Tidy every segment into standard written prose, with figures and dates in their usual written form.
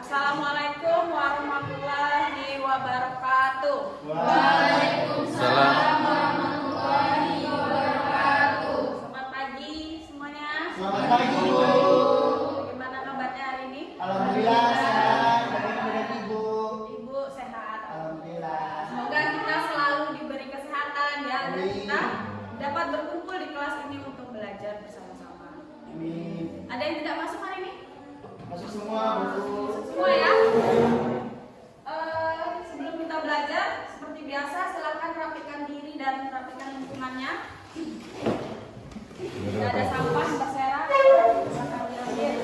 Assalamualaikum warahmatullahi wabarakatuh. Waalaikumsalam warahmatullahi wabarakatuh. Selamat pagi semuanya. Selamat pagi, Bu. Bagaimana kabarnya hari ini? Alhamdulillah sehat. Bagaimana Ibu? Ibu sehat. Alhamdulillah. Semoga kita selalu diberi kesehatan ya, dan Amin. kita dapat berkumpul di kelas ini untuk belajar bersama-sama. Amin. Ada yang tidak masuk hari ini? Masuk semua, Bu. Semua ya. Sebelum kita belajar, seperti biasa, silakan rapikan diri dan rapikan lingkungannya. Tidak ada sampah berserakan, bisa kami ambil.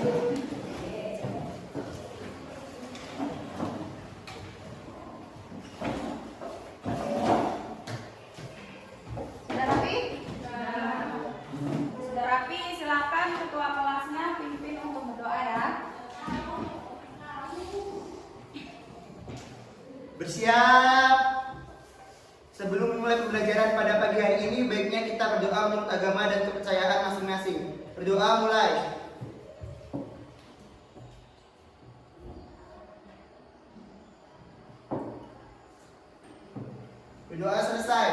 Sudah rapi? Sudah rapi, silakan ketua kelasnya pimpin untuk berdoa ya. Bersiap. Sebelum memulai pembelajaran pada pagi hari ini, baiknya kita berdoa menurut agama dan kepercayaan masing-masing. Berdoa mulai. Berdoa selesai.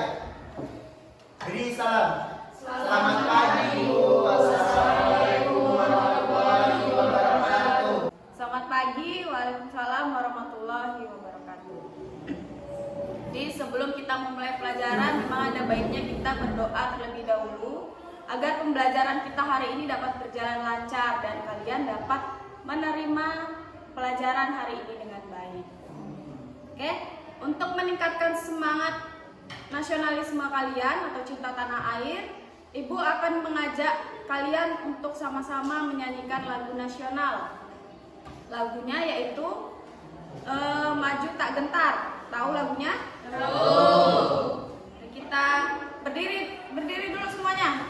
Beri salam. Selamat pagi, Bu. Assalamualaikum warahmatullahi wabarakatuh. Selamat pagi, waalaikumsalam warahmatullahi wabarakatuh. Jadi sebelum kita memulai pelajaran, memang ada baiknya kita berdoa terlebih dahulu agar pembelajaran kita hari ini dapat berjalan lancar dan kalian dapat menerima pelajaran hari ini dengan baik. Oke, untuk meningkatkan semangat nasionalisme kalian atau cinta tanah air, Ibu akan mengajak kalian untuk sama-sama menyanyikan lagu nasional. Lagunya yaitu Maju Tak Gentar. Tahu lagunya? Tahu. Kita berdiri dulu semuanya.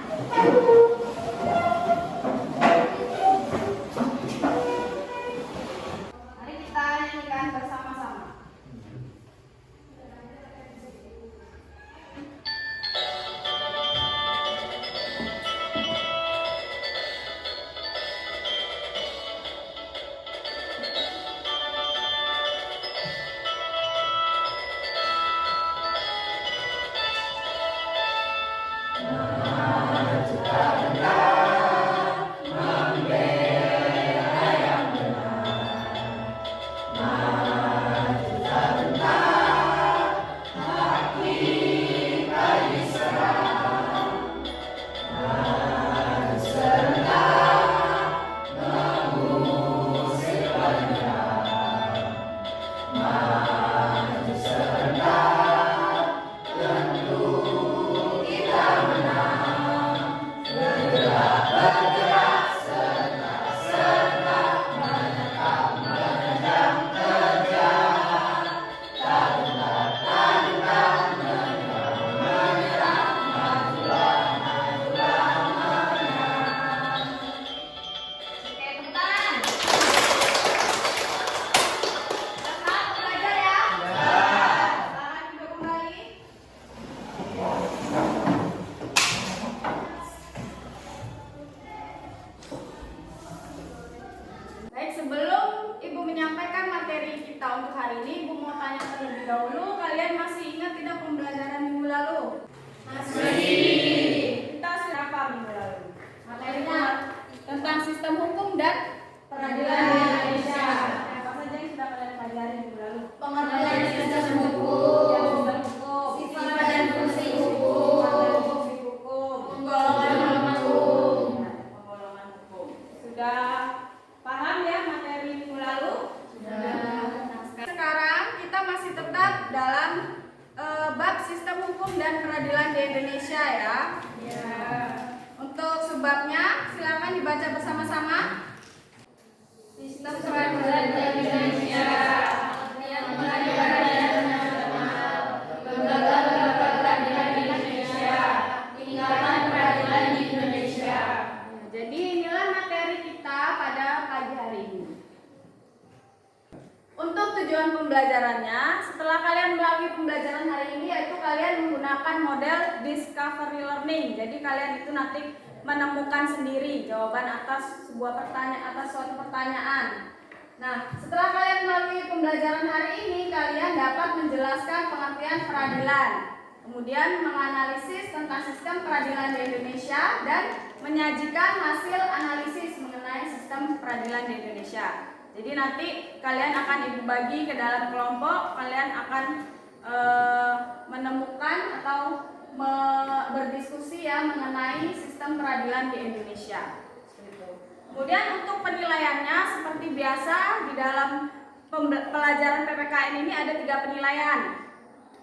Mari kita nyanyikan bersama-sama. Oke, tepuk tangan. Semangat belajar ya. Sekarang duduk kembali. Baik, sebelum Ibu menyampaikan materi kita untuk hari ini, Ibu mau tanya terlebih dahulu, kalian masih ingat tidak pembelajaran minggu lalu? Masih. Kita sudah apa minggu lalu? Materinya tentang sistem hukum dan peradilan di Indonesia. Apa saja yang sudah kalian pelajari minggu lalu? Pengertian sistem hukum, Ya, sistem hukum, sifat dan fungsi hukum, fungsi hukum, penggolongan hukum. penggolongan hukum. Sudah paham ya materi minggu lalu? Sekarang kita masih tetap dalam bab sistem hukum dan peradilan di Indonesia ya. Untuk sebabnya silakan dibaca bersama-sama. Sistem peradilan di Indonesia. Pengertian peradilan nasional. Lembaga-lembaga peradilan di Indonesia. Tingkatan peradilan di Indonesia. Jadi inilah materi kita pada pagi hari ini. Untuk tujuan pembelajarannya, setelah kalian melalui pembelajaran hari ini, yaitu kalian menggunakan model discovery learning. Jadi kalian itu nanti menemukan sendiri jawaban atas suatu pertanyaan. Nah, setelah kalian pembelajaran hari ini kalian dapat menjelaskan pengertian peradilan, kemudian menganalisis tentang sistem peradilan di Indonesia dan menyajikan hasil analisis mengenai sistem peradilan di Indonesia. Jadi nanti kalian akan ibu bagi ke dalam kelompok, kalian akan menemukan atau berdiskusi ya mengenai sistem peradilan di Indonesia. Kemudian untuk penilaiannya seperti biasa di dalam pelajaran PPKN ini ada 3 penilaian.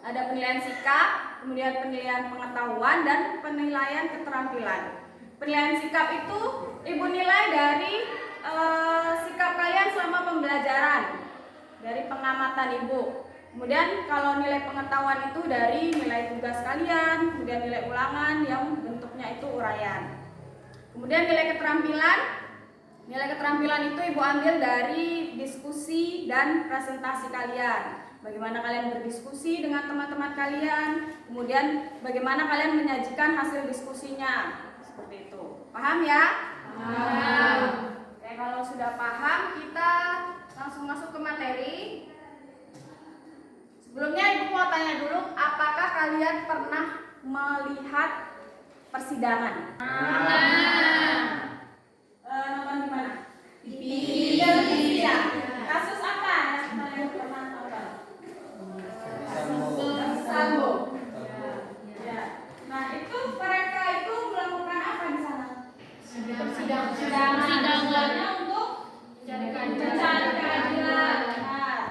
Ada penilaian sikap, kemudian penilaian pengetahuan dan penilaian keterampilan. Penilaian sikap itu ibu nilai dari sikap kalian selama pembelajaran, dari pengamatan ibu. Kemudian kalau nilai pengetahuan itu dari nilai tugas kalian, kemudian nilai ulangan yang bentuknya itu uraian. Kemudian nilai keterampilan itu ibu ambil dari diskusi dan presentasi kalian. Bagaimana kalian berdiskusi dengan teman-teman kalian, kemudian bagaimana kalian menyajikan hasil diskusinya. Seperti itu. Paham ya? Paham. Oke, kalau sudah paham, kita langsung masuk ke materi. Sebelumnya ibu mau tanya dulu, apakah kalian pernah melihat persidangan? Nonton di mana? Di televisi ya. Kasus apa yang kalian pernah nonton? Sambo. Ya. Nah itu mereka itu melakukan apa di sana? Persidangannya untuk mencari keadilan.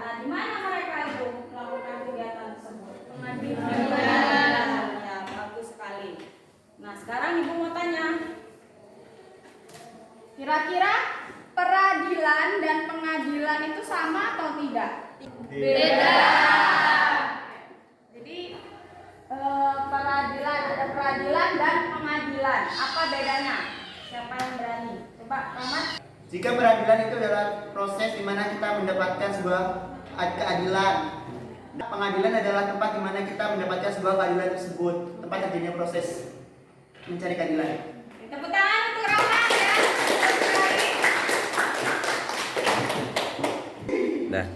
Nah di mana mereka itu melakukan kegiatan tersebut? Pengadilan. Ya bagus sekali. Nah sekarang ibu mau tanya, kira-kira peradilan dan pengadilan itu sama atau tidak? Beda. Jadi ada peradilan dan pengadilan. Apa bedanya? Siapa yang berani? Coba Rahmat. Jika peradilan itu adalah proses di mana kita mendapatkan sebuah keadilan. Pengadilan adalah tempat di mana kita mendapatkan sebuah keadilan tersebut, tempat terjadinya proses mencari keadilan. Tepuk tangan untuk Rahmat ya. Nah,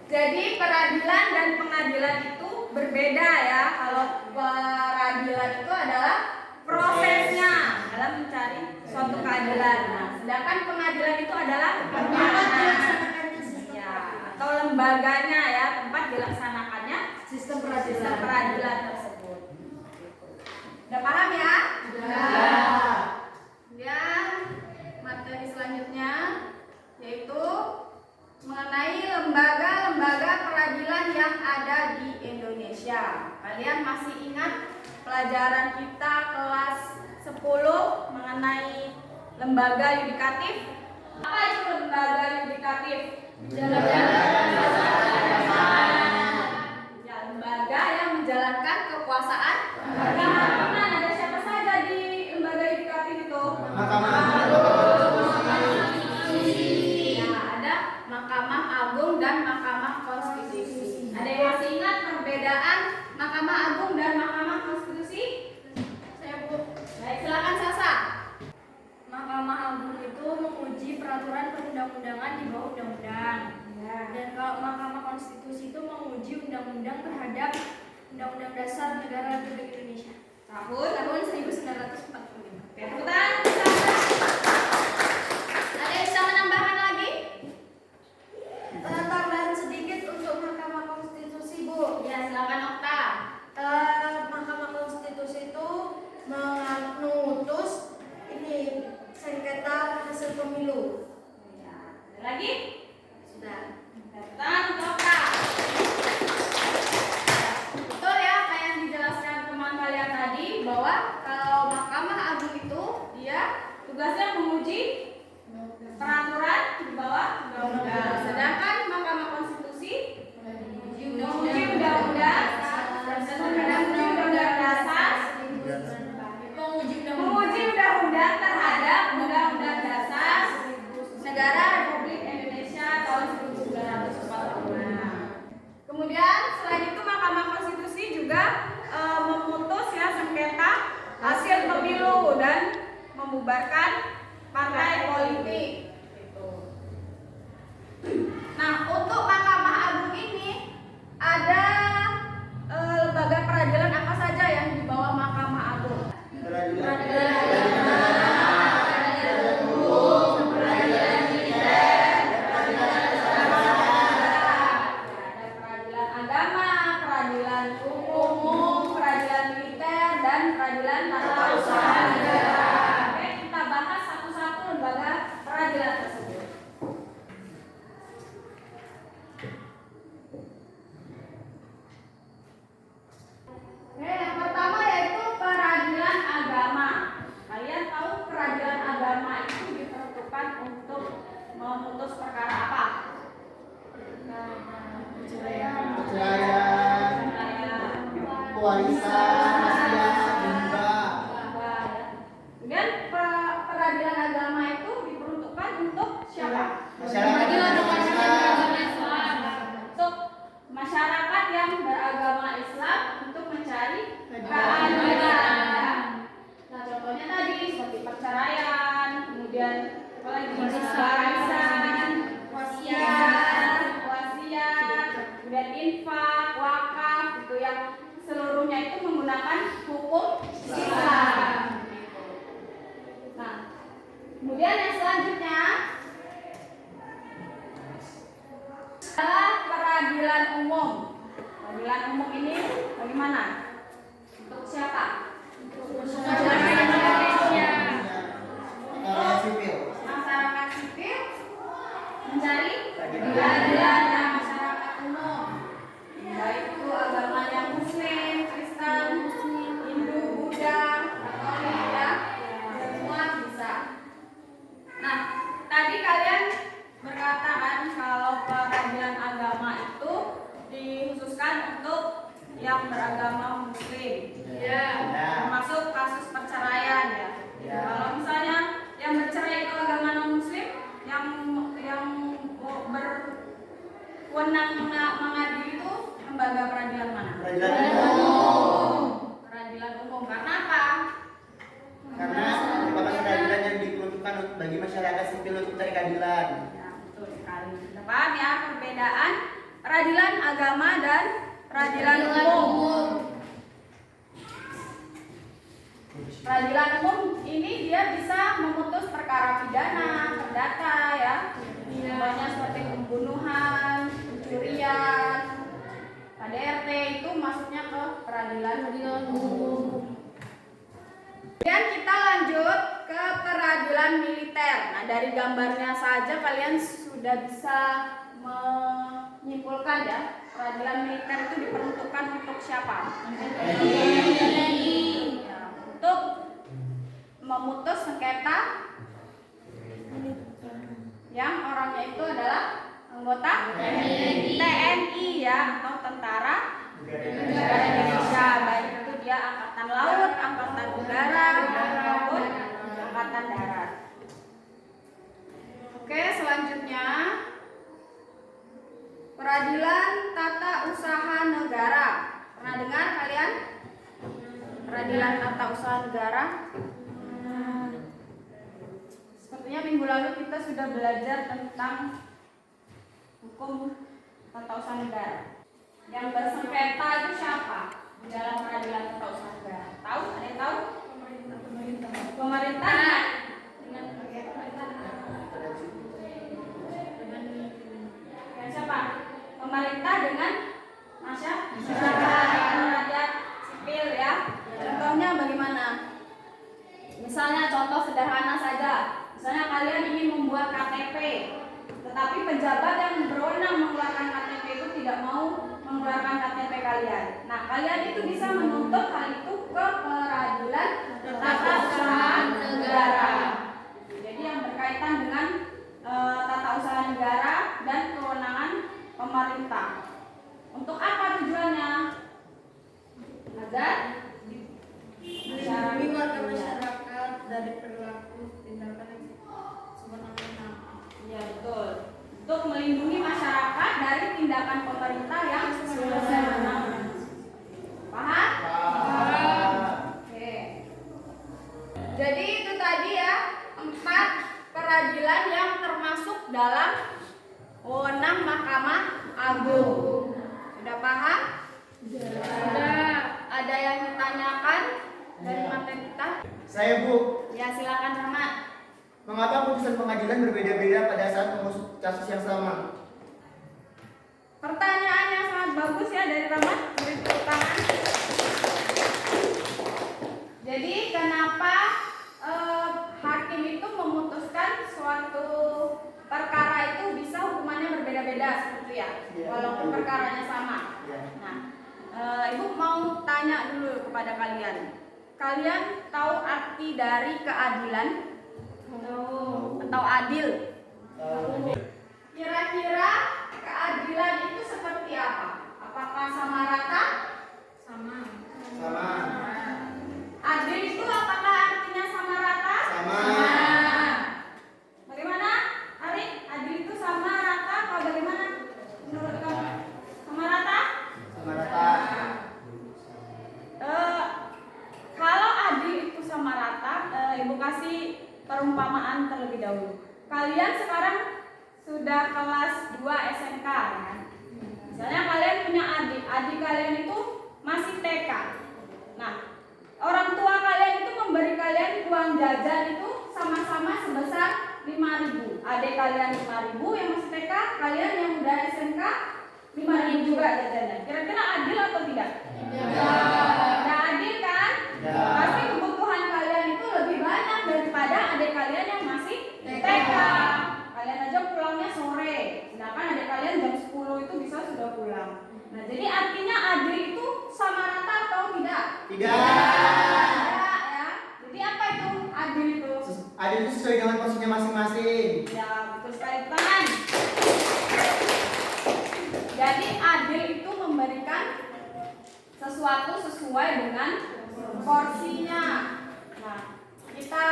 Jadi peradilan dan pengadilan itu berbeda ya. Kalau peradilan itu adalah prosesnya dalam mencari suatu keadilan. Nah, sedangkan pengadilan itu adalah ya, atau lembaganya ya, tempat dilaksanakannya sistem peradilan tersebut. Udah paham ya? Sudah. Kemudian materi selanjutnya yaitu mengenai lembaga-lembaga peradilan yang ada di Indonesia. Kalian masih ingat pelajaran kita kelas 10 mengenai lembaga yudikatif? Apa itu lembaga yudikatif? Ya, lembaga yang menjalankan kekuasaan kehakiman. Ada siapa saja di lembaga yudikatif itu? Mahkamah Agung dan Mahkamah Konstitusi. Ada yang masih ingat perbedaan Mahkamah Agung dan Mahkamah Konstitusi? Saya Bu. Baik, silakan Sasa. Mahkamah Agung itu menguji peraturan perundang-undangan di bawah undang-undang. Ya. Dan kalau Mahkamah Konstitusi itu menguji undang-undang terhadap Undang-Undang Dasar Negara Republik Indonesia tahun 1945. Tepuk tangan untuk Sasa. Ada yang bisa menambahkan lagi? Tambahan sedikit untuk Mahkamah Konstitusi, Bu. Ya, silakan Okta. Mahkamah Konstitusi itu mengutus ini sengketa hasil pemilu. Ya. Ada lagi? Sudah. Tepuk tangan untuk Okta. Betul ya apa yang dijelaskan teman kalian tadi, bahwa kalau Mahkamah Agung itu dia tugasnya menguji peraturan di bawah undang-undang. Sedangkan Mahkamah Konstitusi menguji undang-undang dasar, menguji undang-undang terhadap Undang-Undang Dasar Negara Republik Indonesia tahun 1945. warisan, wasiat, hibah. Kemudian peradilan agama itu diperuntukkan untuk siapa? Masyarakat Untuk masyarakat yang beragama Islam untuk mencari keadilan. Nah, contohnya tadi seperti perceraian, kemudian apa lagi? Warisan, wasiat, kemudian infak, wakaf, gitu yang seluruhnya itu menggunakan hukum Islam. Nah, kemudian yang selanjutnya adalah peradilan umum. Peradilan umum ini bagaimana? Untuk siapa? Masyarakat sipil. Masyarakat sipil mencari keadilan yang masyarakat umum, baik itu agamanya Muslim, Kristen, Hindu, Buddha, Katolik, ya, semua bisa. Nah, tadi kalian berkata kan kalau peradilan agama itu dikhususkan untuk yang beragama Muslim, termasuk kasus perceraian, ya. Kalau misalnya yang bercerai itu agama non Muslim, yang berwenang mengadili itu lembaga peradilan mana? Peradilan umum. Karena apa? Karena merupakan peradilan yang diperuntukkan bagi masyarakat sipil untuk mencari keadilan. Ya, betul sekali. Kita paham ya perbedaan peradilan agama dan peradilan umum. Peradilan umum ini dia bisa memutus perkara pidana, perdata, ya. Contohnya seperti pembunuhan, pencurian, KDRT itu masuknya ke peradilan umum. Kemudian kita lanjut ke peradilan militer. Nah, dari gambarnya saja kalian sudah bisa menyimpulkan ya, peradilan militer itu diperuntukkan untuk siapa? Untuk memutus sengketa yang orangnya itu adalah anggota TNI ya, atau tentara negara Indonesia, baik itu dia angkatan laut, angkatan udara, maupun angkatan darat. Oke, selanjutnya peradilan tata usaha negara. Pernah dengar kalian? Peradilan tata usaha negara. Sepertinya minggu lalu kita sudah belajar tentang hukum tata usaha negara. Yang bersengketa itu siapa di dalam peradilan tata usaha negara? Tahu? Ada yang tahu? Pemerintah. Dengan siapa? Pemerintah dengan masyarakat, rakyat sipil, ya. Contohnya bagaimana? Misalnya contoh sederhana saja. Misalnya kalian ingin membuat KTP, tetapi pejabat yang berwenang mengeluarkan KTP itu tidak mau mengeluarkan KTP kalian. Nah, kalian itu bisa menuntut hal itu ke peradilan tata usaha negara. Jadi yang berkaitan dengan tata usaha negara dan kewenangan pemerintah. Untuk apa tujuannya? Agar melindungi warga masyarakat dari perilaku tindakan yang semena-mena. Ya, betul. Untuk melindungi masyarakat dari tindakan pemerintah yang semena-mena. Paham? Oke. Jadi itu tadi ya 4 peradilan yang termasuk dalam wewenang Mahkamah Agung. Sudah paham? Sudah. Ada yang ditanyakan dari materi kita? Saya Bu, Ya, silakan Rahmat. mengapa putusan pengadilan berbeda-beda pada saat mengusut kasus yang sama? Pertanyaan yang sangat bagus ya dari Rahmat. Beri tepuk tangan. Jadi kenapa hakim itu memutuskan suatu perkara itu bisa hukumannya berbeda-beda seperti ya, walaupun perkaranya sama. Nah, Ibu mau tanya dulu kepada kalian. Kalian tahu arti dari keadilan? Atau adil? Kira-kira keadilan itu seperti apa? Apakah sama rata? Sama. adik kalian 5.000 yang masih TK, kalian yang udah SMK 5.000 juga jajannya. Kira-kira adil atau tidak? Tidak adil kan? Pasti kebutuhan kalian itu lebih banyak daripada adik kalian yang masih TK. Kalian aja pulangnya sore, sedangkan adik kalian jam 10 itu bisa sudah pulang. Nah, jadi artinya adil itu sama rata atau tidak? Tidak. Tidak ya. Jadi apa itu adil itu? Adil itu sesuai dengan porsinya masing-masing. Ya, betul sekali tangan. Jadi adil itu memberikan sesuatu sesuai dengan porsinya. Nah, kita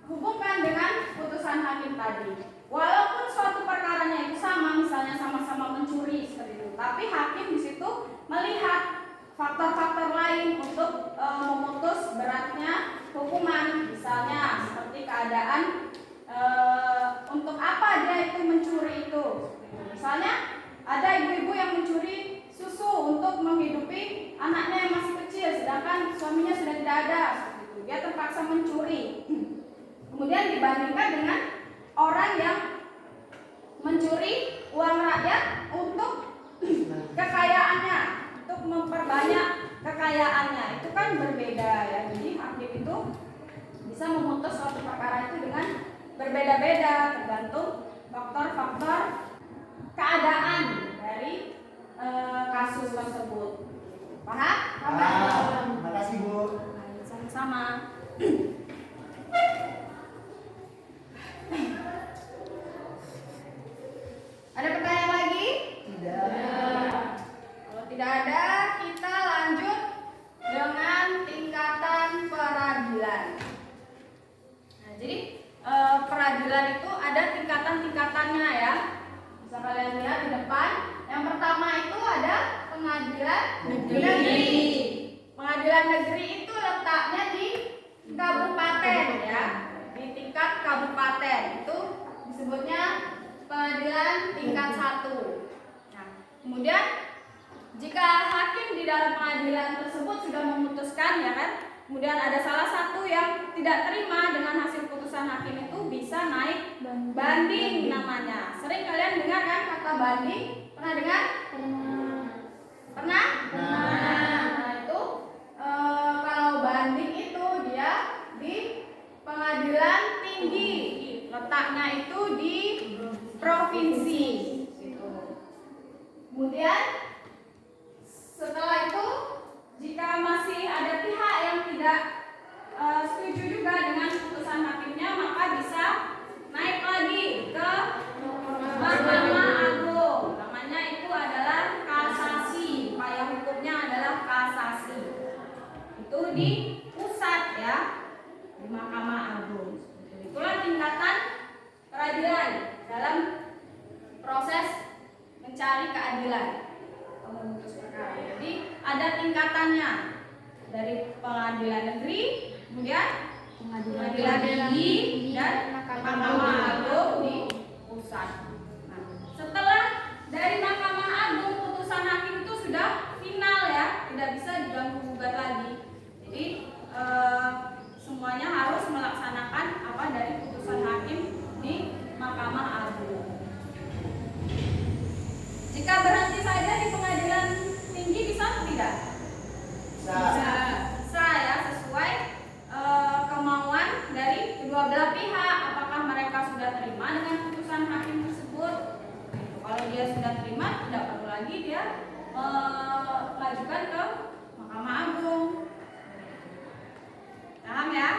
hubungkan dengan putusan hakim tadi. Walaupun suatu perkaranya itu sama, misalnya sama-sama mencuri seperti itu, tapi hakim di situ melihat faktor-faktor lain untuk memutus beratnya hukuman. Misalnya seperti keadaan untuk apa dia itu mencuri itu. Misalnya ada ibu-ibu yang mencuri susu untuk menghidupi anaknya yang masih kecil, sedangkan suaminya sudah tidak ada. Seperti itu. Dia terpaksa mencuri. Kemudian dibandingkan dengan orang yang mencuri uang rakyat untuk kekayaannya, untuk memperbanyak kekayaannya. Itu kan berbeda ya. Jadi hakim itu bisa memutus suatu perkara itu dengan berbeda-beda tergantung faktor-faktor keadaan dari kasus tersebut. Paham? Paham. Makasih Bu. Sama-sama. Ada pertanyaan lagi? Tidak. Kalau tidak ada, kita lanjut dengan tingkatan peradilan. Nah, jadi peradilan itu ada tingkatan-tingkatannya ya. Bisa kalian lihat di depan. Yang pertama itu ada pengadilan negeri. Pengadilan negeri itu letaknya di kabupaten ya, di tingkat kabupaten. Itu disebutnya pengadilan tingkat 1. Nah, kemudian jika hakim di dalam pengadilan tersebut sudah memutuskan ya kan, kemudian ada salah satu yang tidak terima dengan hasil putusan hakim, itu bisa naik banding namanya. Sering kalian dengar kan kata banding? Pernah dengar? Pernah? Nah, itu kalau banding itu dia di pengadilan tinggi, letaknya itu di provinsi. Kemudian setelah itu, jika masih ada pihak yang tidak setuju juga dengan putusan hakimnya, maka bisa naik lagi ke Mahkamah Agung. Namanya itu adalah kasasi. Upaya hukumnya adalah kasasi. Itu di pusat ya, di Mahkamah Agung. Itulah tingkatan peradilan dalam proses mencari keadilan atau memutus perkara. Jadi ada tingkatannya, dari pengadilan negeri, kemudian pengadilan tinggi, dan Mahkamah Agung di pusat. Nah, setelah dari Mahkamah Agung putusan hakim itu sudah final ya, tidak bisa diganggu gugat lagi. Jadi semuanya harus melaksanakan apa dari putusan hakim di Mahkamah Agung. Jika berhenti saja di pengadilan tinggi bisa atau tidak? Bisa ya, sesuai kemauan dari kedua belah pihak. Apakah mereka sudah terima dengan putusan hakim tersebut? Kalau dia sudah terima, tidak perlu lagi dia mengajukan ke Mahkamah Agung. Paham ya?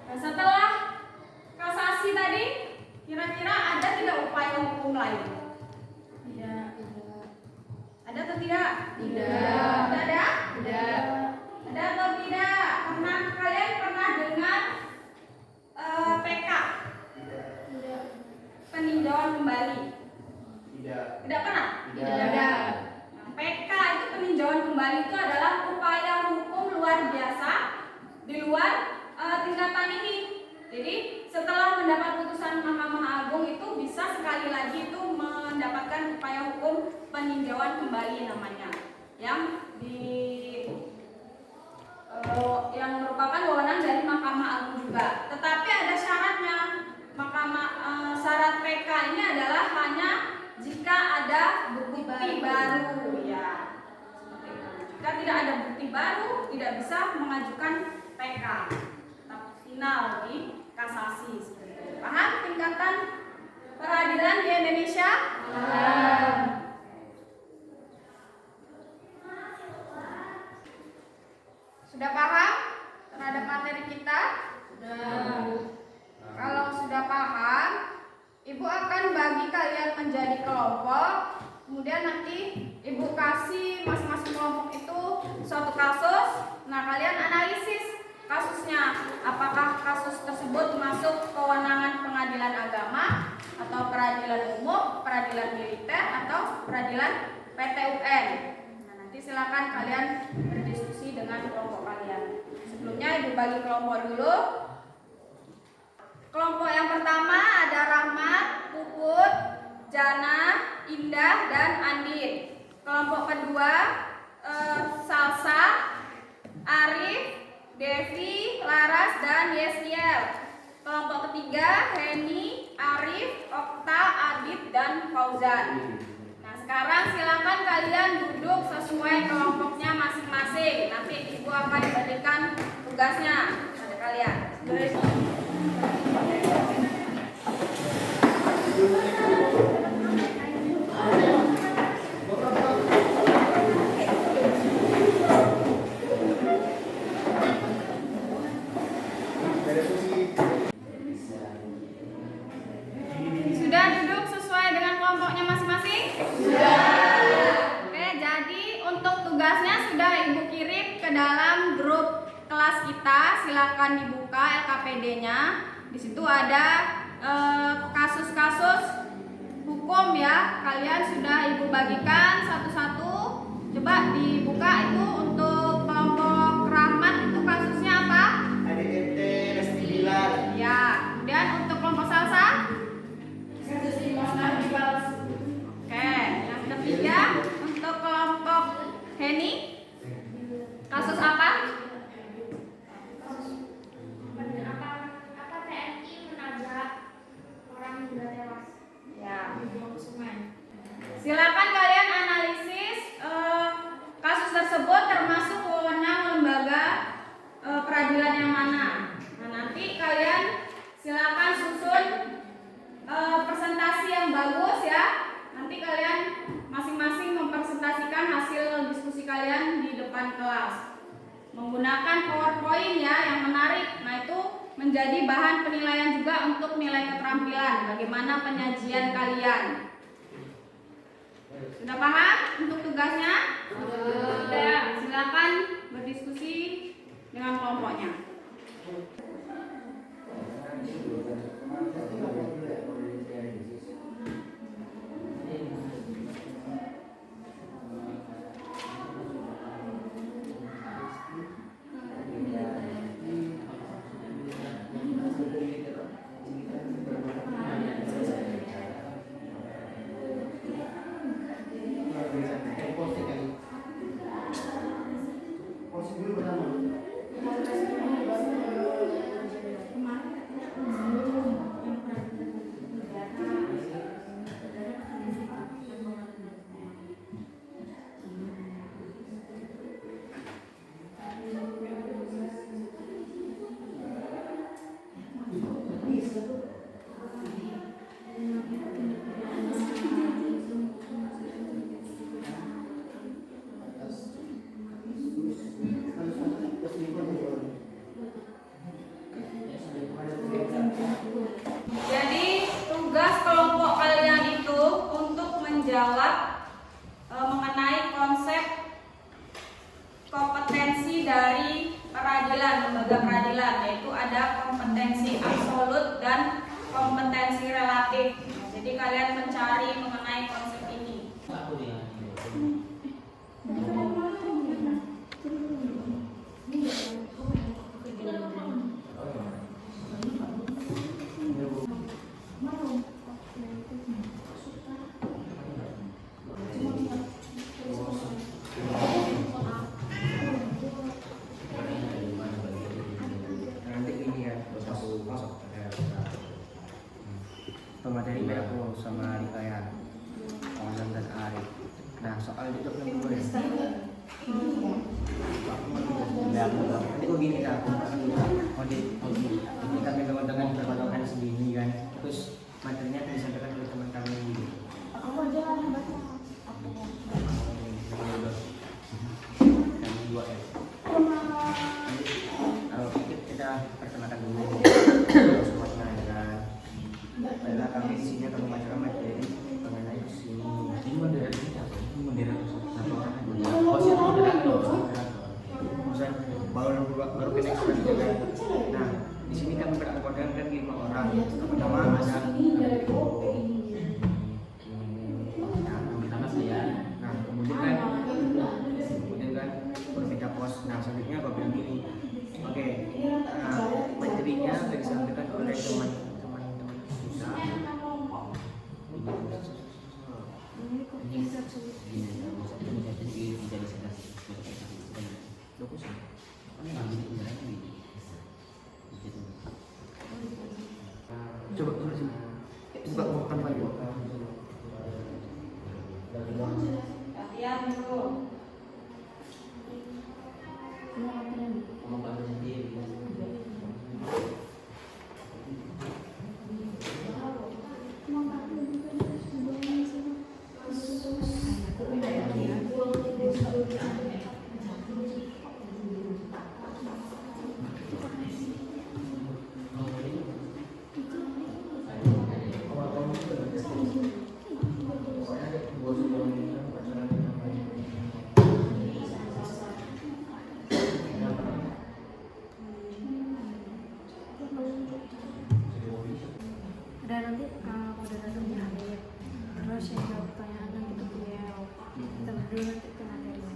Nah, setelah kasasi tadi, kira-kira ada tidak upaya hukum lain? Tidak. Ada atau tidak? Tidak. Ada? Tidak. Ada atau tidak? Kalian pernah dengar PK? Tidak. Peninjauan kembali? Tidak. Tidak pernah? Tidak. Nah, PK itu peninjauan kembali itu adalah upaya hukum luar biasa di luar tingkatan ini. Jadi setelah mendapat putusan Mahkamah Agung itu bisa sekali lagi itu mendapatkan upaya hukum peninjauan kembali namanya, yang yang merupakan wewenang dari Mahkamah Agung juga. Tetapi ada syaratnya. syarat PK ini adalah hanya jika ada bukti baru ya. Seperti itu. Jika tidak ada bukti baru, tidak bisa mengajukan PK. Tetap final di kasasi. Seperti itu. Paham tingkatan peradilan di Indonesia? Paham. Sudah paham terhadap materi kita? Sudah. Kalau sudah paham, Ibu akan bagi kalian menjadi kelompok. Kemudian nanti Ibu kasih masing-masing kelompok itu suatu kasus. Nah, kalian analisis kasusnya. Apakah kasus tersebut masuk kewenangan pengadilan agama, atau peradilan umum, peradilan militer, atau peradilan PT UN. Nah, nanti silakan kalian berdiskusi dengan kelompok kalian. Sebelumnya Ibu bagi kelompok dulu. Kelompok yang pertama ada Rahmat, Puput, Jana, Indah, dan Andin. Kelompok kedua Salsa, Arif, Devi, Laras, dan Yesiel. Kelompok ketiga Heni, Arif, Okta, Adit, dan Fauzan. Nah, sekarang silakan kalian duduk sesuai kelompoknya masing-masing. Nanti Ibu akan berikan tugasnya pada kalian. Sudah duduk sesuai dengan kelompoknya masing-masing? Sudah. Oke, jadi untuk tugasnya sudah Ibu kirim ke dalam grup kelas kita. Silakan dibuka LKPD-nya. Di situ ada kasus-kasus hukum ya. Kalian sudah Ibu bagikan satu-satu. Coba dibuka itu untuk kelompok Rahmat itu kasusnya apa? ADRT Resti Bilal. Ya. Kemudian untuk kelompok Salsa? Oke, yang ketiga untuk kelompok Heni kasus apa? Apa TNI menabrak orang yang sudah tewas Ya. di sungai. Silakan kalian analisis kasus tersebut termasuk wewenang lembaga peradilan yang mana. Nah, nanti kalian silakan susun presentasi yang bagus ya. Nanti kalian masing-masing mempresentasikan hasil diskusi kalian di depan kelas menggunakan PowerPoint ya yang menarik. Nah, itu menjadi bahan penilaian juga untuk nilai keterampilan bagaimana penyajian kalian. Sudah paham untuk tugasnya? Sudah. Silakan berdiskusi dengan kelompoknya. Prosedur pertama. Jadi tugas kelompok kalian itu untuk menjawab mengenai konsep kompetensi dari peradilan, lembaga peradilan, yaitu ada kompetensi absolut dan kompetensi relatif. Jadi kalian mencari mengenai konsep ini. tutup yang boleh. Nanti kok gini lah, ini kami teman-teman berpatokan segini kan, terus materinya akan disampaikan oleh teman kami gitu. Kami dua ya. Kalau kita perkenalkan dulu semuanya ya kan. Karena kami di sini akan membacakan materi mengenai sini. Ini bendera satu orang. Oh, siapa moderator? Baru kita ekspresi juga. Nah, di sini kami beranggotakan 5 orang. Pertama ada Nah, kemudian kan berbeda pos. Nah, selanjutnya Bapak bilang gini. Oke, materinya akan disampaikan oleh teman-teman kita. Coba bukan lagi. Latihan dulu. Dan nanti moderatornya hadir, terus yang jawab pertanyaan nanti ke beliau, kita berdua nanti ke materinya.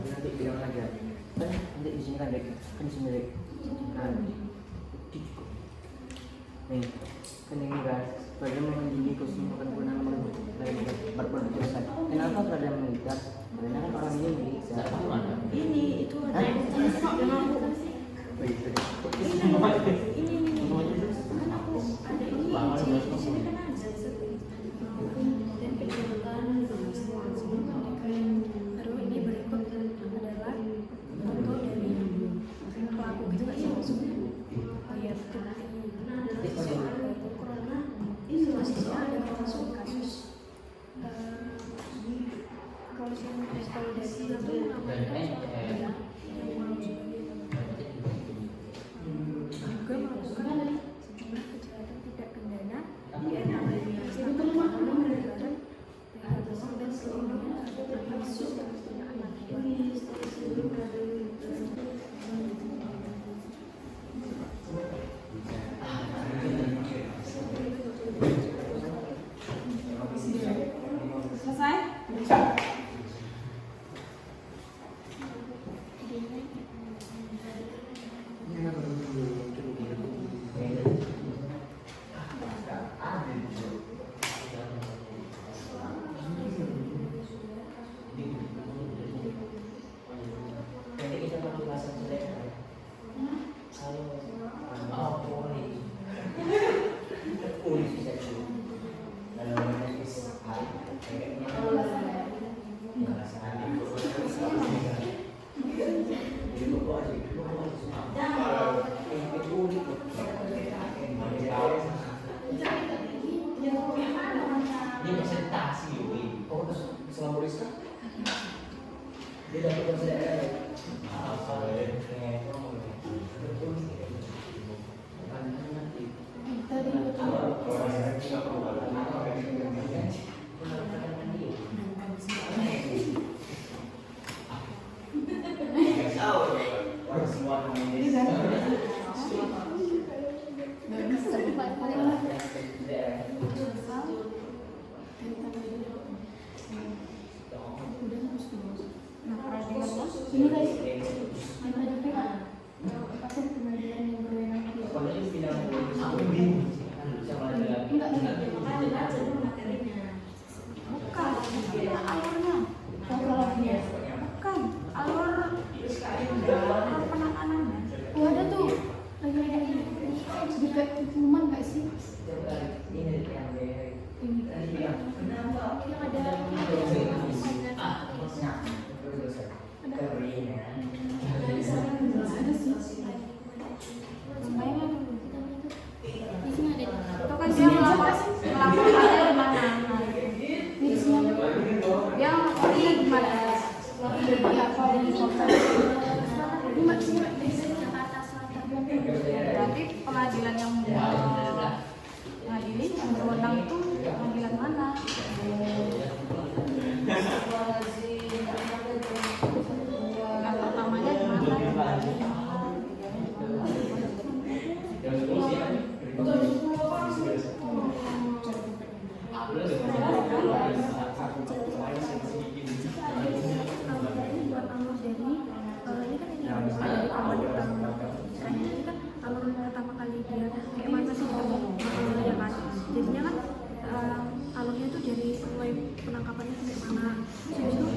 Nanti bilang lagi ya. Nanti di sini kan di sini nih, kan ini kan bagaimana menjadi kesimpulan pernah berproduksi. Kenapa peradaban militer? Karena kan orang ini militer. Ini itu ada yang bukan sih? Ini kan aku ada ini di sini kan ada dan kebetulan baru ini berikut adalah foto dari pelaku gitu nggak sih maksudnya? Oh ya betul. Soal corona mahasiswa ada masuk kasus kepolisian eksplodasi itu namanya juga melakukan sejumlah kejahatan tidak pidana Ini guys, yang ada pasti pengadilan yang berwenang. Bukan, alurnya. Bukan, alur penanganannya. Oh, ada tuh lagi dekat hukuman nggak sih? Ini yang ada ada sih. Sebenarnya Di sini ada. itu kan dia melaporkannya di mana? Di sini. Dia melaporkannya di mana? Di apa di kota? Ini maksudnya di sini Jakarta Selatan. Berarti pengadilan yang mengadili yang berwenang itu pengadilan mana? Yang utamanya di mana? Buat alur dari ini kan dari awal ini kan alur pertama kali dia kayak mana sih ya kan jadinya kan alurnya itu dari mulai penangkapannya sampai mana terus itu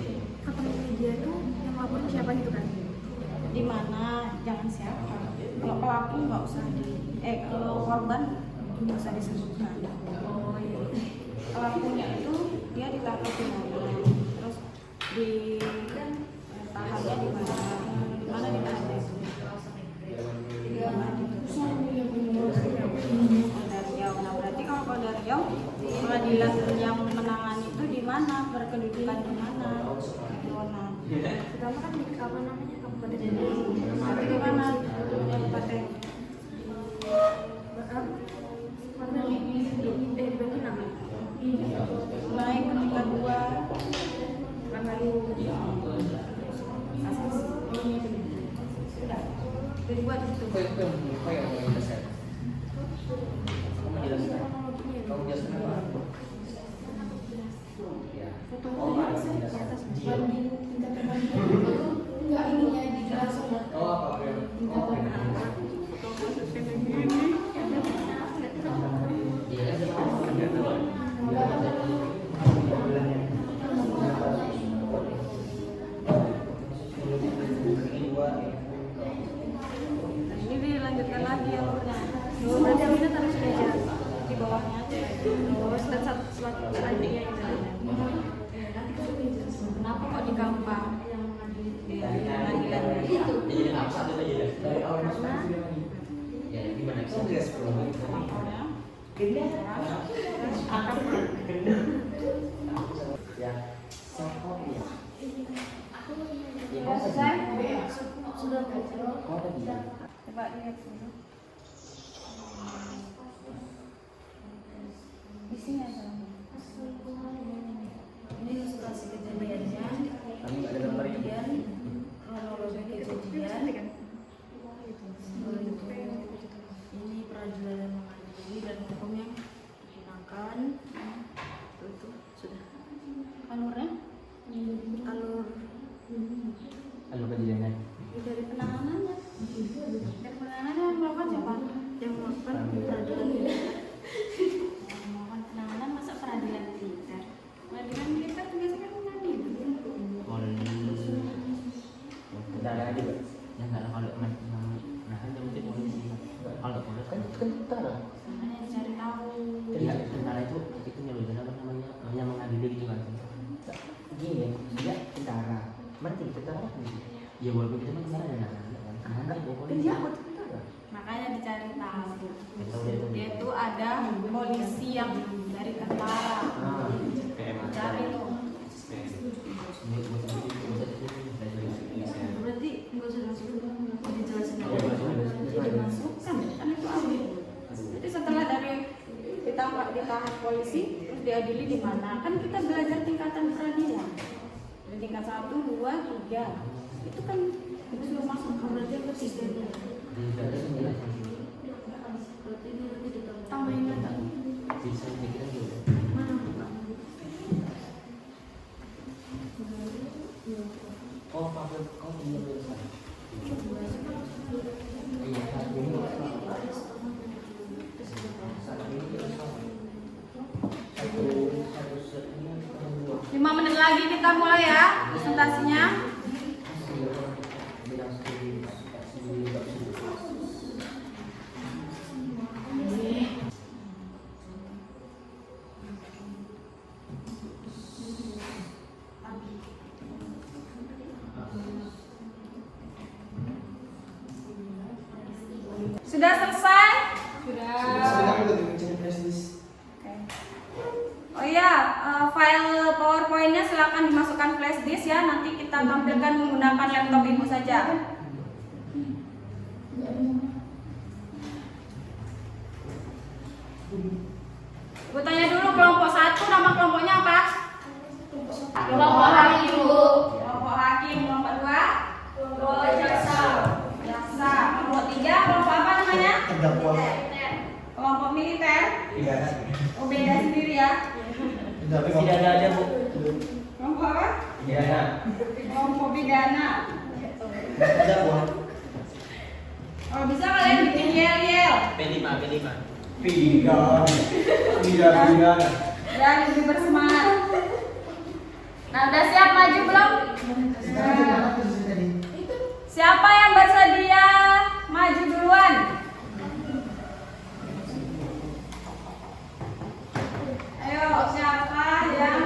ketemu media itu yang laporin siapa gitu kan Di mana? Jangan siapa. Kalau pelaku nggak usah kalau korban nggak usah disebutkan. oh iya Pelakunya itu dia ditangkap di mana, terus ditahannya di mana, ditahannya itu. Polda Riau. Nah berarti kalau Polda Riau pengadilan yang menangani itu di mana, berkedudukan di mana? Nah, pertama kan di apa namanya kabupaten berarti di mana? Kabupaten. di Bangkinang Naik ke tingkat 2. Jadi buat di situ. enggak ininya dijelasin Nah, ini dilanjutkan lagi alurnya. berarti Amina taruh sini aja Di bawahnya aja. terus dan selanjutnya Kenapa kok di Gampang? Di pengadilan itu. Coba lihat dulu. Di sini ada. Ini ilustrasi kejadiannya, kemudian kronologi kejadian. Ini peradilan yang mengadili dan hukum yang digunakan. Itu sudah. Alurnya? Alur kejadiannya. Dari penanganannya. Dari penanganannya yang melakukan siapa? yang melakukan peradilan Yang melakukan penanganan masa peradilan militer. Peradilan militer biasanya kan mengadili. Tentara juga. Ya enggak lah kalau nah kan mungkin polisi. Kalau polisi kan tentara. Makanya cari tahu. Tentara itu nyebutnya apa namanya? Hanya mengadili gitu kan. Gini ya, dia tentara. Berarti tentara apa sih? Ya walaupun kita kan tentara dan kan polisi. Tentara. Makanya dicari tahu. Tahu Dia itu ada polisi yang dari tentara. Ah, Cari tuh. ini ditahan polisi terus diadili di mana? Kan kita belajar tingkatan peradilan. Dari tingkat 1, 2, 3. Itu kan belum masuk ke belajar ke 3. Berarti ini nanti ditambah. Tambahin kata. Bisa pikiran dulu. Oh, Pablo, kau punya tulisan. Iya, saat ini. Satu setnya, 5 menit lagi kita mulai ya presentasinya. Sudah selesai? Sekarang udah bikin flash disk. Oh iya, file PowerPoint-nya silakan dimasukkan flash disk ya. Nanti kita tampilkan menggunakan laptop ibu saja. Ibu tanya dulu kelompok 1 nama kelompoknya apa? Kelompok hakim, Bu. Kelompok hakim. Kelompok 2? Kelompok jaksa. Jaksa. Kelompok 3 kelompok apa namanya? Terdakwa. Kelompok militer. Iya. Oh beda sendiri ya. Tidak ada aja, Bu. Kelompok apa? Iya. Kelompok pidana. Terdakwa. Kalau bisa kalian bikin yel-yel P5. Pidana. dan lebih bersemangat. Nah, udah siap maju belum? Siapa yang bersedia maju duluan? Ayo, siapa yang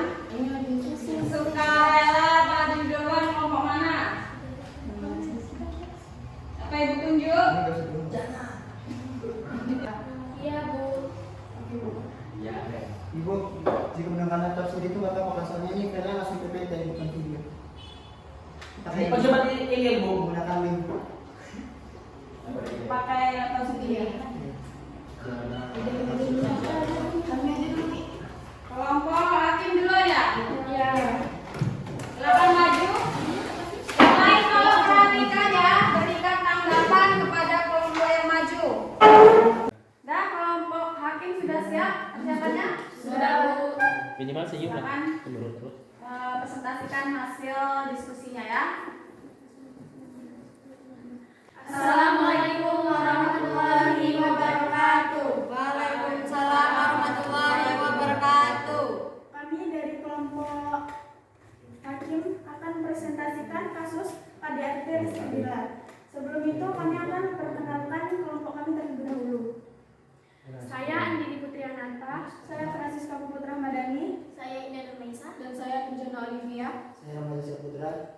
suka rela maju duluan kelompok mana? Apa ibu tunjuk? Iya, Bu. Ya, ada. Ibu, jika menggunakan laptop sendiri itu nggak apa-apa, soalnya ini karena langsung PPT bukan video. Pakai Oh, coba ini, Bu. menggunakan link. Pakai laptop sendiri. Kelompok hakim duluan ya? Iya. Silakan maju. Mulai kalau perhatikan ya, berikan tanggapan kepada kelompok yang maju. Dah, kelompok hakim sudah siap persiapannya? Sudah, Bu. Minimal senyum lah. Silakan Menurut lu. presentasikan hasil diskusinya ya. Assalamualaikum warahmatullahi wabarakatuh. Waalaikumsalam warahmatullahi wabarakatuh. Kami dari kelompok hakim akan presentasikan kasus KDRT Rizky Bilar. Sebelum itu kami akan perkenalkan kelompok kami terlebih dahulu. Saya Andini Putriananta, saya Francisca Putra Madani, Saya Ina Nurmaisa. dan saya Pinjana Olivia. Saya Malaysia Putra.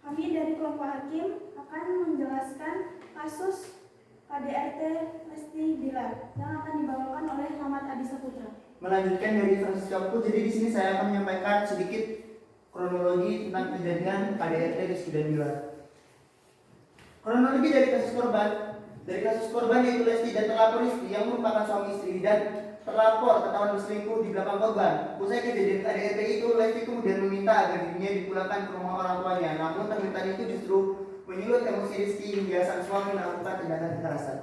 Kami dari kelompok hakim akan menjelaskan kasus KDRT Rizky Bilar yang akan dibawakan oleh Muhammad Adi Saputra. Melanjutkan dari Francisca Putri, jadi di sini saya akan menyampaikan sedikit kronologi tentang kejadian KDRT Rizky dan Bilar. Kronologi dari kasus korban. Dari kasus korban yaitu Lesti dan terlapor Rizky yang merupakan suami istri dan terlapor ketahuan berselingkuh di belakang korban. Usai kejadian KDRT itu, Lesti kemudian meminta agar dirinya dipulangkan ke rumah orang tuanya. Namun permintaan itu justru menyulut emosi Rizky hingga sang suami melakukan tindakan kekerasan.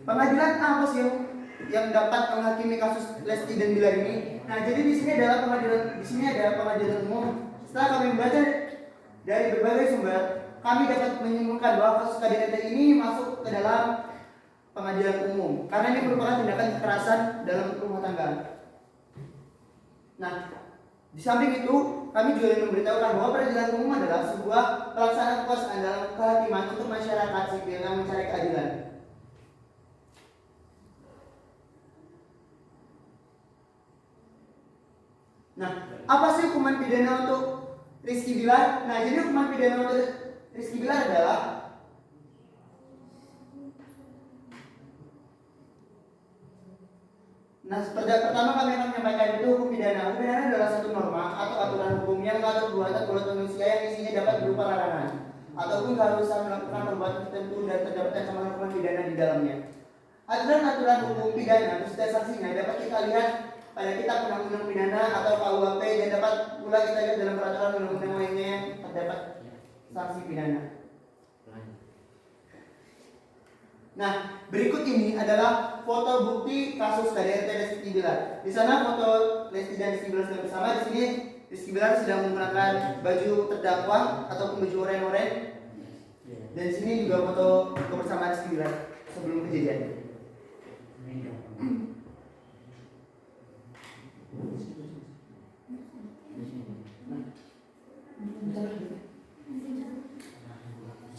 Pengadilan apa sih yang dapat menghakimi kasus Lesti dan Bilar ini? Nah, jadi di sini adalah pengadilan umum. Setelah kami membaca dari berbagai sumber, kami dapat menyimpulkan bahwa kasus KDRT ini masuk ke dalam pengadilan umum karena ini merupakan tindakan kekerasan dalam rumah tangga. Nah, di samping itu, kami juga memberitahukan bahwa peradilan umum adalah sebuah pelaksanaan kekuasaan dalam kehakiman untuk masyarakat sipil yang mencari keadilan. Nah, apa sih hukuman pidana untuk Rizky Bilar? Nah, jadi hukuman pidana untuk Rizky Bilar adalah pertama kami akan menyampaikan itu hukum pidana. Hukum pidana adalah satu norma atau aturan hukum yang mengatur perbuatan manusia yang isinya dapat berupa larangan ataupun keharusan melakukan perbuatan tertentu dan terdapat ancaman hukuman pidana di dalamnya. Aturan-aturan hukum pidana beserta sanksinya dapat kita lihat pada kitab undang-undang pidana atau KUHP, dan dapat pula kita lihat dalam peraturan undang-undang lainnya yang terdapat sanksi pidana. Nah, berikut ini adalah foto bukti kasus KDRT Lesti Bilar. Di sana foto Lesti dan Rizky Bilar sedang bersama. Di sini Rizky Bilar sedang menggunakan baju terdakwa ataupun baju oranye. Dan di sini juga foto kebersamaan Rizky Bilar sebelum kejadian.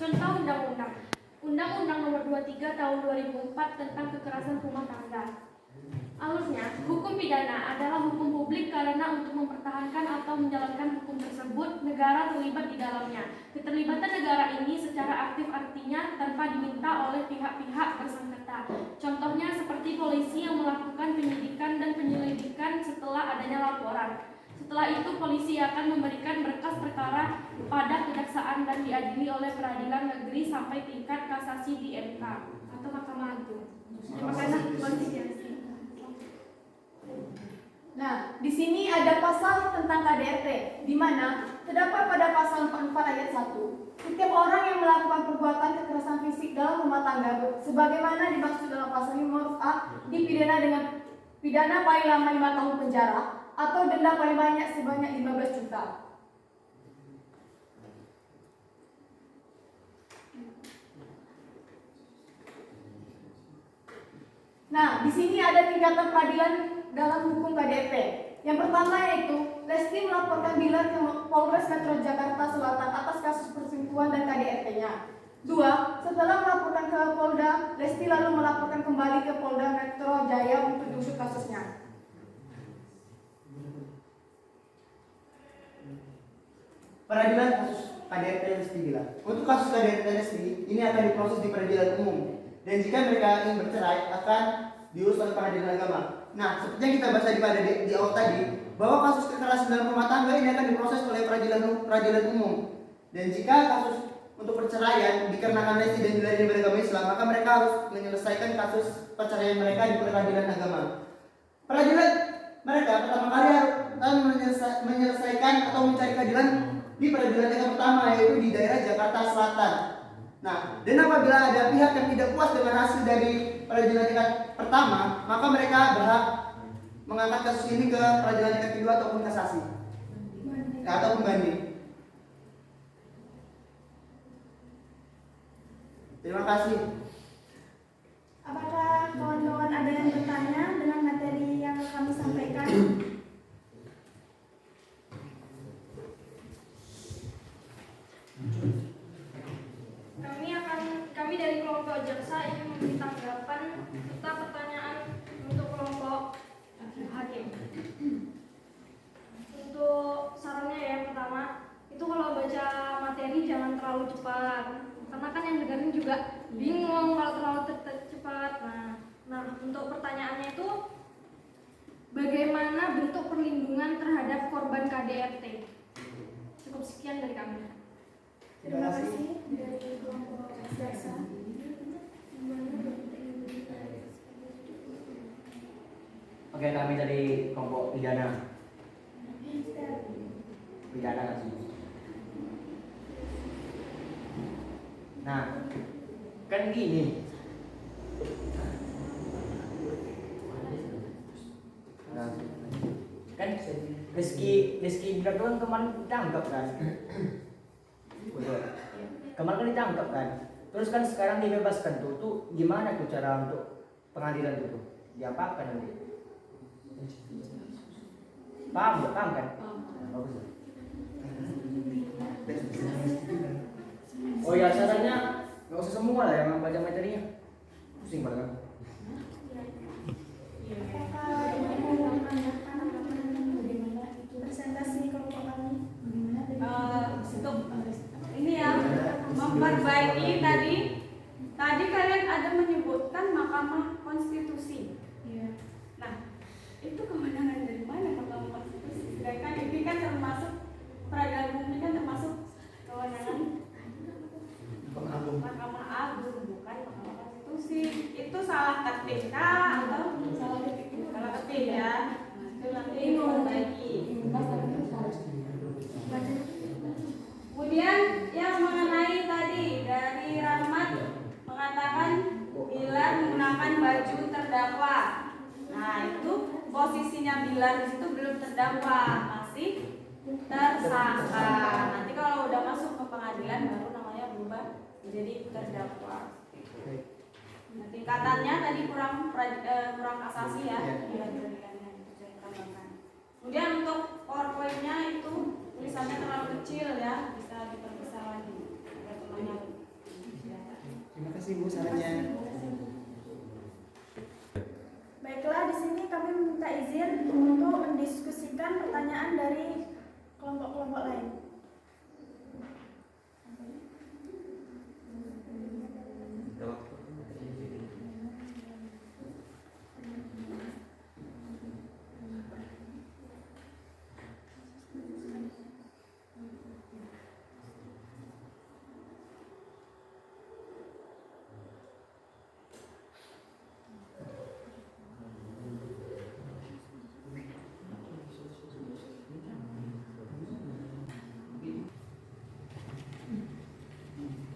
Contoh undang-undang. Undang-Undang Nomor 23 Tahun 2004 tentang kekerasan rumah tangga. Alusnya, hukum pidana adalah hukum publik karena untuk mempertahankan atau menjalankan hukum tersebut, negara terlibat di dalamnya. Keterlibatan negara ini secara aktif artinya tanpa diminta oleh pihak-pihak bersangkutan. Contohnya seperti polisi yang melakukan penyidikan dan penyelidikan setelah adanya laporan. Setelah itu polisi akan memberikan berkas perkara pada kejaksaan dan diadili oleh peradilan negeri sampai tingkat kasasi di MK atau Mahkamah Agung. Mahkamah Konstitusi. Nah, di sini ada pasal tentang KDRT, di mana terdapat pada pasal 44 ayat 1. Setiap orang yang melakukan perbuatan kekerasan fisik dalam rumah tangga, sebagaimana dimaksud dalam pasal 5 huruf A, dipidana dengan pidana paling lama 5 tahun penjara atau denda paling banyak sebanyak 15 juta. Nah, di sini ada tingkatan peradilan dalam hukum KDRT. Yang pertama yaitu Lesti melaporkan Bilar ke Polres Metro Jakarta Selatan atas kasus perselingkuhan dan KDRT-nya. 2. Setelah melaporkan ke Polda, Lesti lalu melaporkan kembali ke Polda Metro Jaya untuk diusut kasusnya. Peradilan kasus KDRT Lesti Bilar. Untuk kasus KDRT Lesti ini akan diproses di peradilan umum, dan jika mereka ingin bercerai akan diurus oleh pengadilan agama. Nah, seperti yang kita bahas di awal tadi, bahwa kasus kekerasan dalam rumah tangga ini akan diproses oleh peradilan umum. Dan jika kasus untuk perceraian dikarenakan Lesti dan Bilar ini beragama Islam, maka mereka harus menyelesaikan kasus perceraian mereka di peradilan agama. Peradilan mereka pertama kali harus menyelesaikan atau mencari keadilan di peradilan yang pertama, yaitu di daerah Jakarta Selatan. Nah, dan apabila ada pihak yang tidak puas dengan hasil dari peradilan tingkat pertama, maka mereka berhak mengangkat kasus ini ke peradilan tingkat kedua ataupun kasasi, ataupun banding. Terima kasih. Apakah kawan-kawan ada yang bertanya dengan materi yang kami sampaikan? Kami dari kelompok jaksa ingin memberi tanggapan serta pertanyaan untuk kelompok hakim. Untuk sarannya ya, pertama itu kalau baca materi jangan terlalu cepat, karena kan yang dengerin juga bingung kalau terlalu cepat. Nah untuk pertanyaannya itu bagaimana bentuk perlindungan terhadap korban KDRT? Cukup sekian dari kami. Terima kasih dari kelompok jaksa. Oke, kami dari kelompok pidana. Pidana kan sih. Nah, kan gini. Nah, kan Rizky Bilar kan kemarin ditangkap kan. Betul. Kemarin kan ditangkap kan. Terus kan sekarang dibebaskan tuh gimana tuh cara untuk pengadilan itu tuh? Diapakan nanti? Paham kan? Bagus. Oh ya, sarannya nggak usah semua lah yang baca materinya. Pusing banget. Apakah mau menanyakan bagaimana itu presentasi kelompok kami? Untuk ini ya, memperbaiki tadi kalian ada menyebutkan Mahkamah Konstitusi. Nah, itu kewenangan dari mana Mahkamah Konstitusi? Sedangkan ini kan termasuk peradilan umum, ini kan termasuk kewenangan Mahkamah Agung, bukan Mahkamah Konstitusi. Itu salah ketik kah atau salah ketik ya? Itu nanti diperbaiki. Kemudian yang mengenai tadi dari Rahmat mengatakan Bilar menggunakan baju terdakwa. Nah itu posisinya Bilar di situ belum terdakwa, masih tersangka. Nanti kalau udah masuk ke pengadilan baru namanya berubah menjadi terdakwa. Nah, tingkatannya tadi kurang kasasi ya. Kemudian untuk PowerPoint-nya itu tulisannya terlalu kecil ya, bisa diperbesar lagi. Terima kasih Bu sarannya. Baiklah, di sini kami meminta izin untuk mendiskusikan pertanyaan dari kelompok-kelompok lain.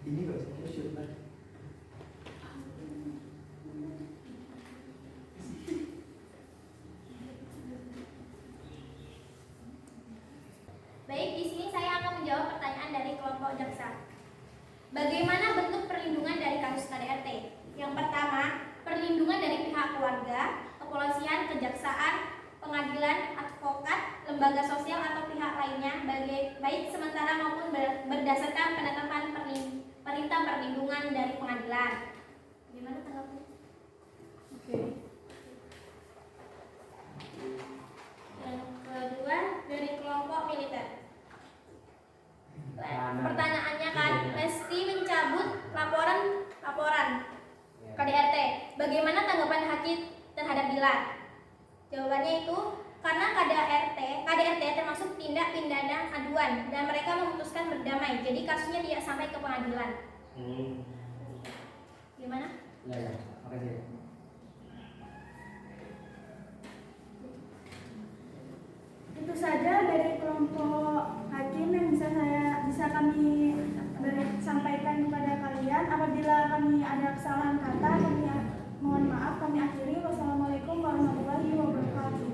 Ini gak usah shoot lah. Baik, di sini saya akan menjawab pertanyaan dari kelompok jaksa. Bagaimana bentuk perlindungan dari kasus KDRT? Yang pertama, perlindungan dari pihak keluarga, kepolisian, kejaksaan, pengadilan, advokat, lembaga sosial atau pihak lainnya, baik sementara maupun berdasarkan penetapan perintah perlindungan dari pengadilan. Gimana tanggapannya? Oke. Yang kedua dari kelompok militer. Pertanyaannya kan, Lesti mencabut laporan KDRT. Bagaimana tanggapan hakim terhadap Bilar? Jawabannya itu karena KDRT termasuk tindak pidana aduan dan mereka memutuskan berdamai. Jadi kasusnya tidak sampai ke pengadilan. Gimana? Ya, makasih. Itu saja dari kelompok hakim yang bisa kami sampaikan kepada kalian. Apabila kami ada kesalahan kata, kami mohon maaf. Kami akhiri. Wassalamualaikum warahmatullahi wabarakatuh.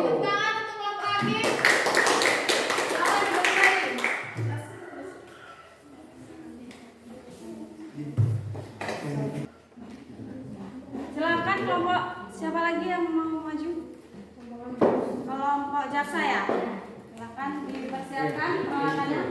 Tepuk tangan untuk kelompok hakim. Lawan kembali. Silakan kelompok siapa lagi yang mau maju? Kelompok jaksa ya. Silakan dipersiapkan peralatannya.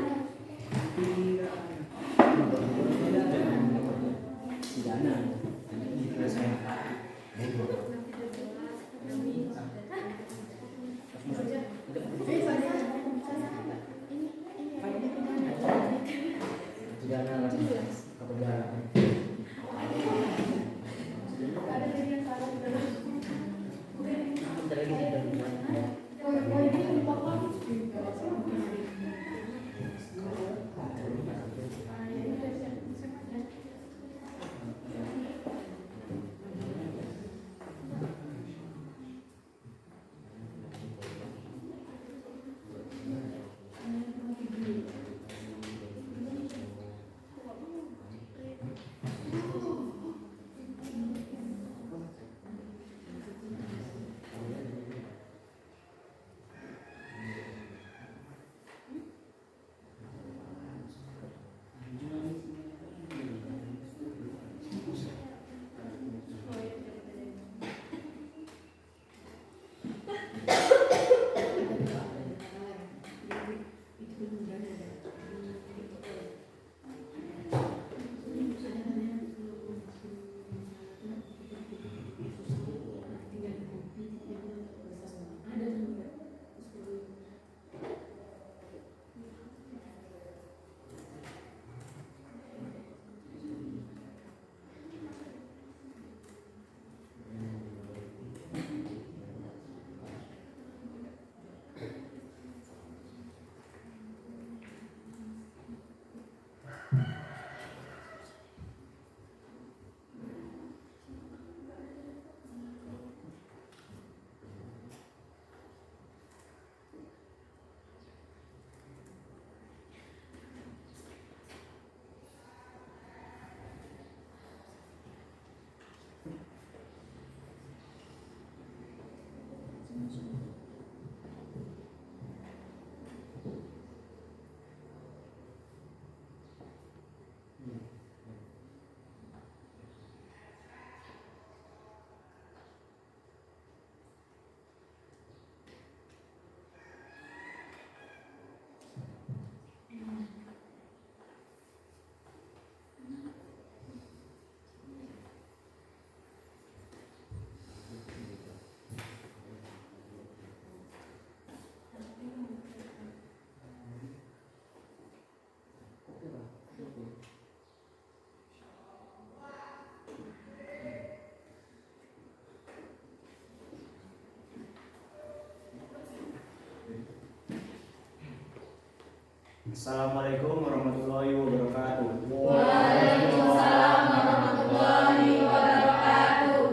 Assalamualaikum warahmatullahi wabarakatuh. Waalaikumsalam warahmatullahi wabarakatuh.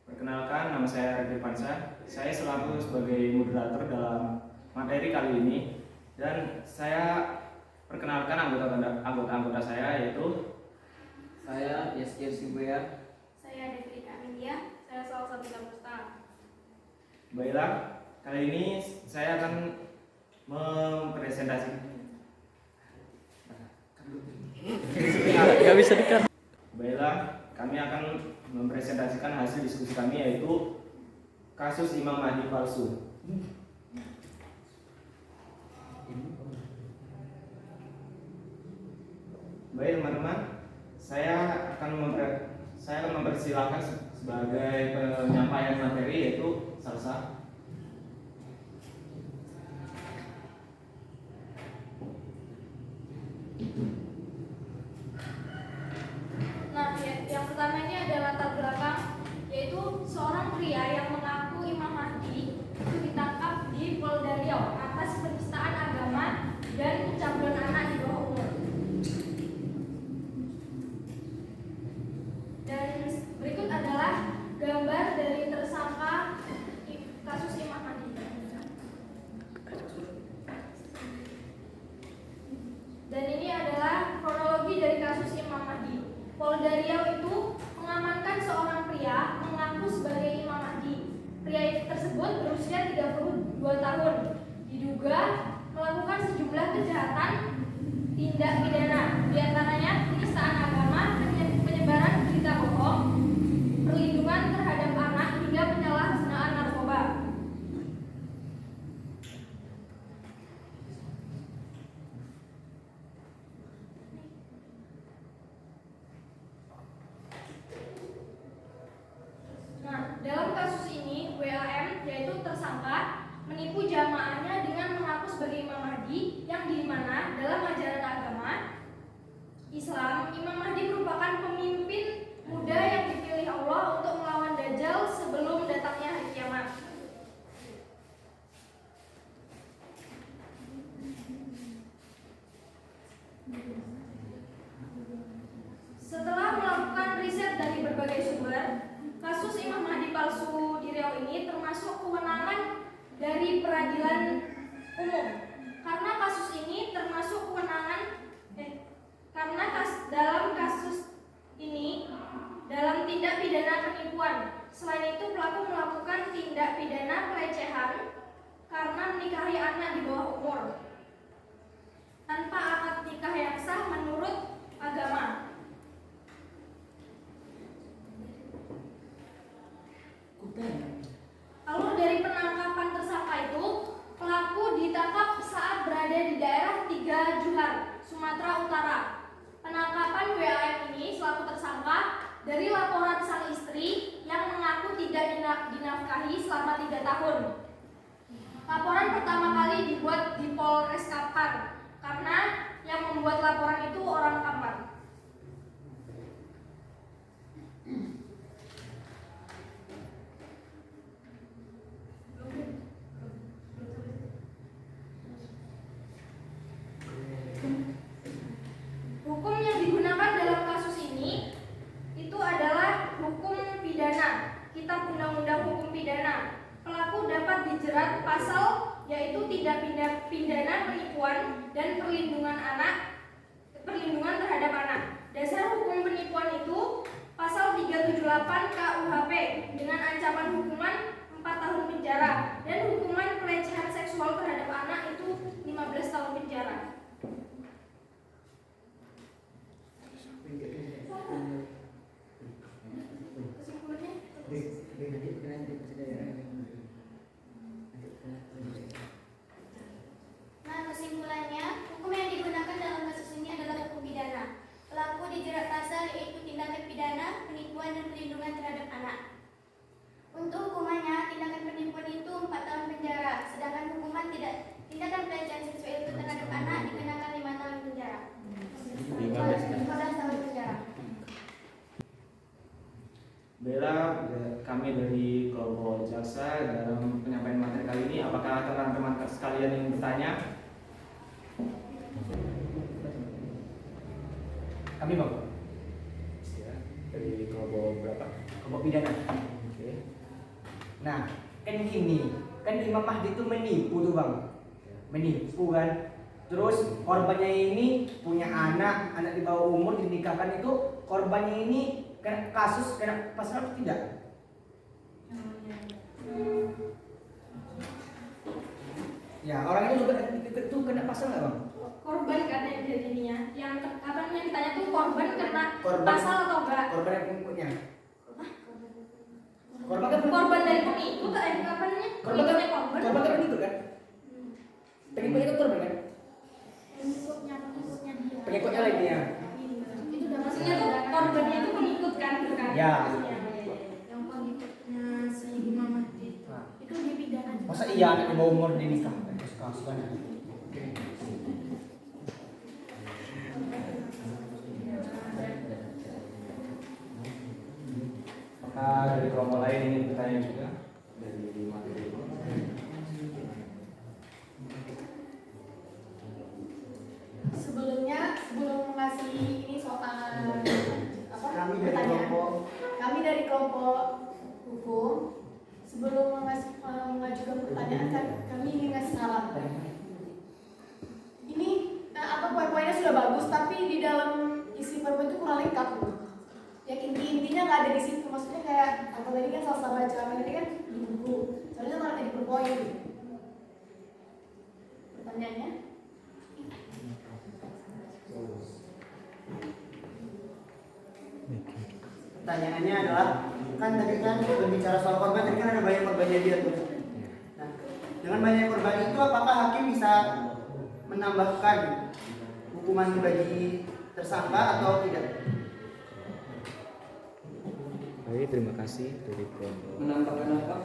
Perkenalkan, nama saya Arif Irfansyah. Saya selaku sebagai moderator dalam materi kali ini, dan saya perkenalkan anggota saya, yaitu Saya Yaskir Sibuya. Saya Devika Amelia. Saya salah satu Musta. Baiklah, kali ini saya akan mempresentasikan. Baiklah, kami akan mempresentasikan hasil diskusi kami, yaitu kasus Imam Mahdi palsu. Baik teman-teman, saya akan mempersilahkan sebagai penyampaian materi, yaitu Salsa. Nah, yang pertama ini ada latar belakang, yaitu seorang pria yang mengaku Imam Mahdi itu ditangkap di Polda Riau atas penistaan agama dan pencabulan anak di bawah umur. Dan berikut adalah gambar dari tersangka kasus Imam Mahdi. Dan ini adalah kronologi dari kasus Imam Mahdi. Polda Riau itu mengamankan seorang pria mengaku sebagai Imam Mahdi. Pria tersebut berusia 32 tahun. Diduga melakukan sejumlah kejahatan tindak pidana, di antaranya penistaan agama, penyebaran berita bohong, perlindungan terhadap anak, hingga penyalahgunaan narkoba. Nah, dalam kasus ini WAM, yaitu tersangka, menipu jamaahnya dengan mengaku sebagai Imam Mahdi, yang dimana dalam ajaran agama Islam, Imam Mahdi merupakan pemimpin muda yang dipilih Allah untuk melawan Dajjal sebelum datangnya hari kiamat. Setelah melakukan riset dari berbagai sumber, kasus Imam Mahdi palsu di Riau ini termasuk kewenangan dari peradilan umum. Karena kasus ini termasuk dalam kasus ini dalam tindak pidana penipuan. Selain itu, pelaku melakukan tindak pidana pelecehan karena menikahi anak di bawah umur tanpa akad nikah yang sah menurut agama. Lalu dari penangkapan tersangka itu, pelaku ditangkap saat berada di daerah 3 Juhar, Sumatera Utara. Penangkapan WAM ini selaku tersangka dari laporan sang istri yang mengaku tidak dinafkahi selama 3 tahun. Laporan pertama kali dibuat di Polres Kampar karena yang membuat laporan itu orang Kampar. Hukum yang digunakan dalam kasus ini itu adalah hukum pidana, Kitab Undang-Undang Hukum Pidana. Pelaku dapat dijerat pasal yaitu tindak pidana penipuan dan perlindungan terhadap anak. Dasar hukum penipuan itu pasal 378 KUHP dengan ancaman hukuman 4 tahun penjara dan hukuman pelecehan seksual terhadap anak itu 15 tahun penjara. Nah, kesimpulannya, hukum yang digunakan dalam kasus ini adalah hukum pidana. Pelaku dijerat pasal yaitu tindakan pidana, penipuan dan perlindungan terhadap anak. Untuk hukumannya, tindakan penipuan itu 4 tahun penjara, sedangkan hukuman tindakan pelecehan seksual itu terhadap anak dikenakan 5 tahun penjara. 15 tahun penjara. Bella, kami dari kelompok jaksa dalam penyampaian materi kali ini, apakah teman-teman sekalian ingin bertanya? Kami bang. Ya, dari kelompok berapa? Kelompok pidana. Oke. Nah, kan gini, kan Imam Mahdi itu menipu tuh bang, menipu kan. Terus korbannya ini punya anak di bawah umur dinikahkan, itu korbannya ini kena kasus, kena pasal atau tidak? Ya, orang itu juga itu kena pasal nggak bang? Korban kan yang jadinya, yang apa yang ditanya tuh korban kena Korban. pasal atau enggak? Korban yang pengikutnya. Korban kan Korban dari pengikut apa namanya? Pengikutnya korban. Korban kan pengikut kan? Pengikutnya kan korban kan? Pengikutnya dia. Pengikutnya lagi ya. Itu udah maksudnya tuh korbannya itu pengikut kan, gitu kan? Ya. Yang pengikutnya si Imam Mahdi itu dipidana juga. Masa iya anak di bawah umur dinikah? Kasus kan? Apakah dari kelompok lain ingin bertanya juga dari materi ini? Sebelum mengasih ini soal apa? Kami dari pertanyaan. kelompok Kami dari kelompok hukum sebelum mengajukan pertanyaan kami ingin ngasih saran. Ini apa poin-poinnya sudah bagus, tapi di dalam isi poin-poin itu kurang lengkap. Yang intinya nggak ada di situ. Maksudnya kayak apa tadi kan salah baca, tadi kan di buku. Soalnya malah jadi per poin. Pertanyaannya? Pertanyaannya adalah, kan tadi kan berbicara soal korban, tadi kan ada banyak korbannya dia tuh. Nah, dengan banyak korban itu apakah hakim bisa menambahkan hukuman bagi tersangka atau tidak? Baik, terima kasih dari kelompok. Menambahkan apa?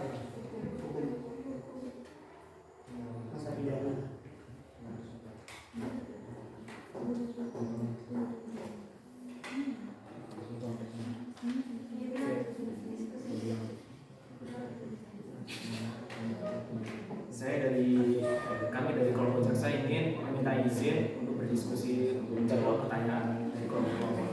Masa pidana. Kami dari kelompok jaksa ingin meminta izin untuk berdiskusi untuk menjawab pertanyaan dari kelompok.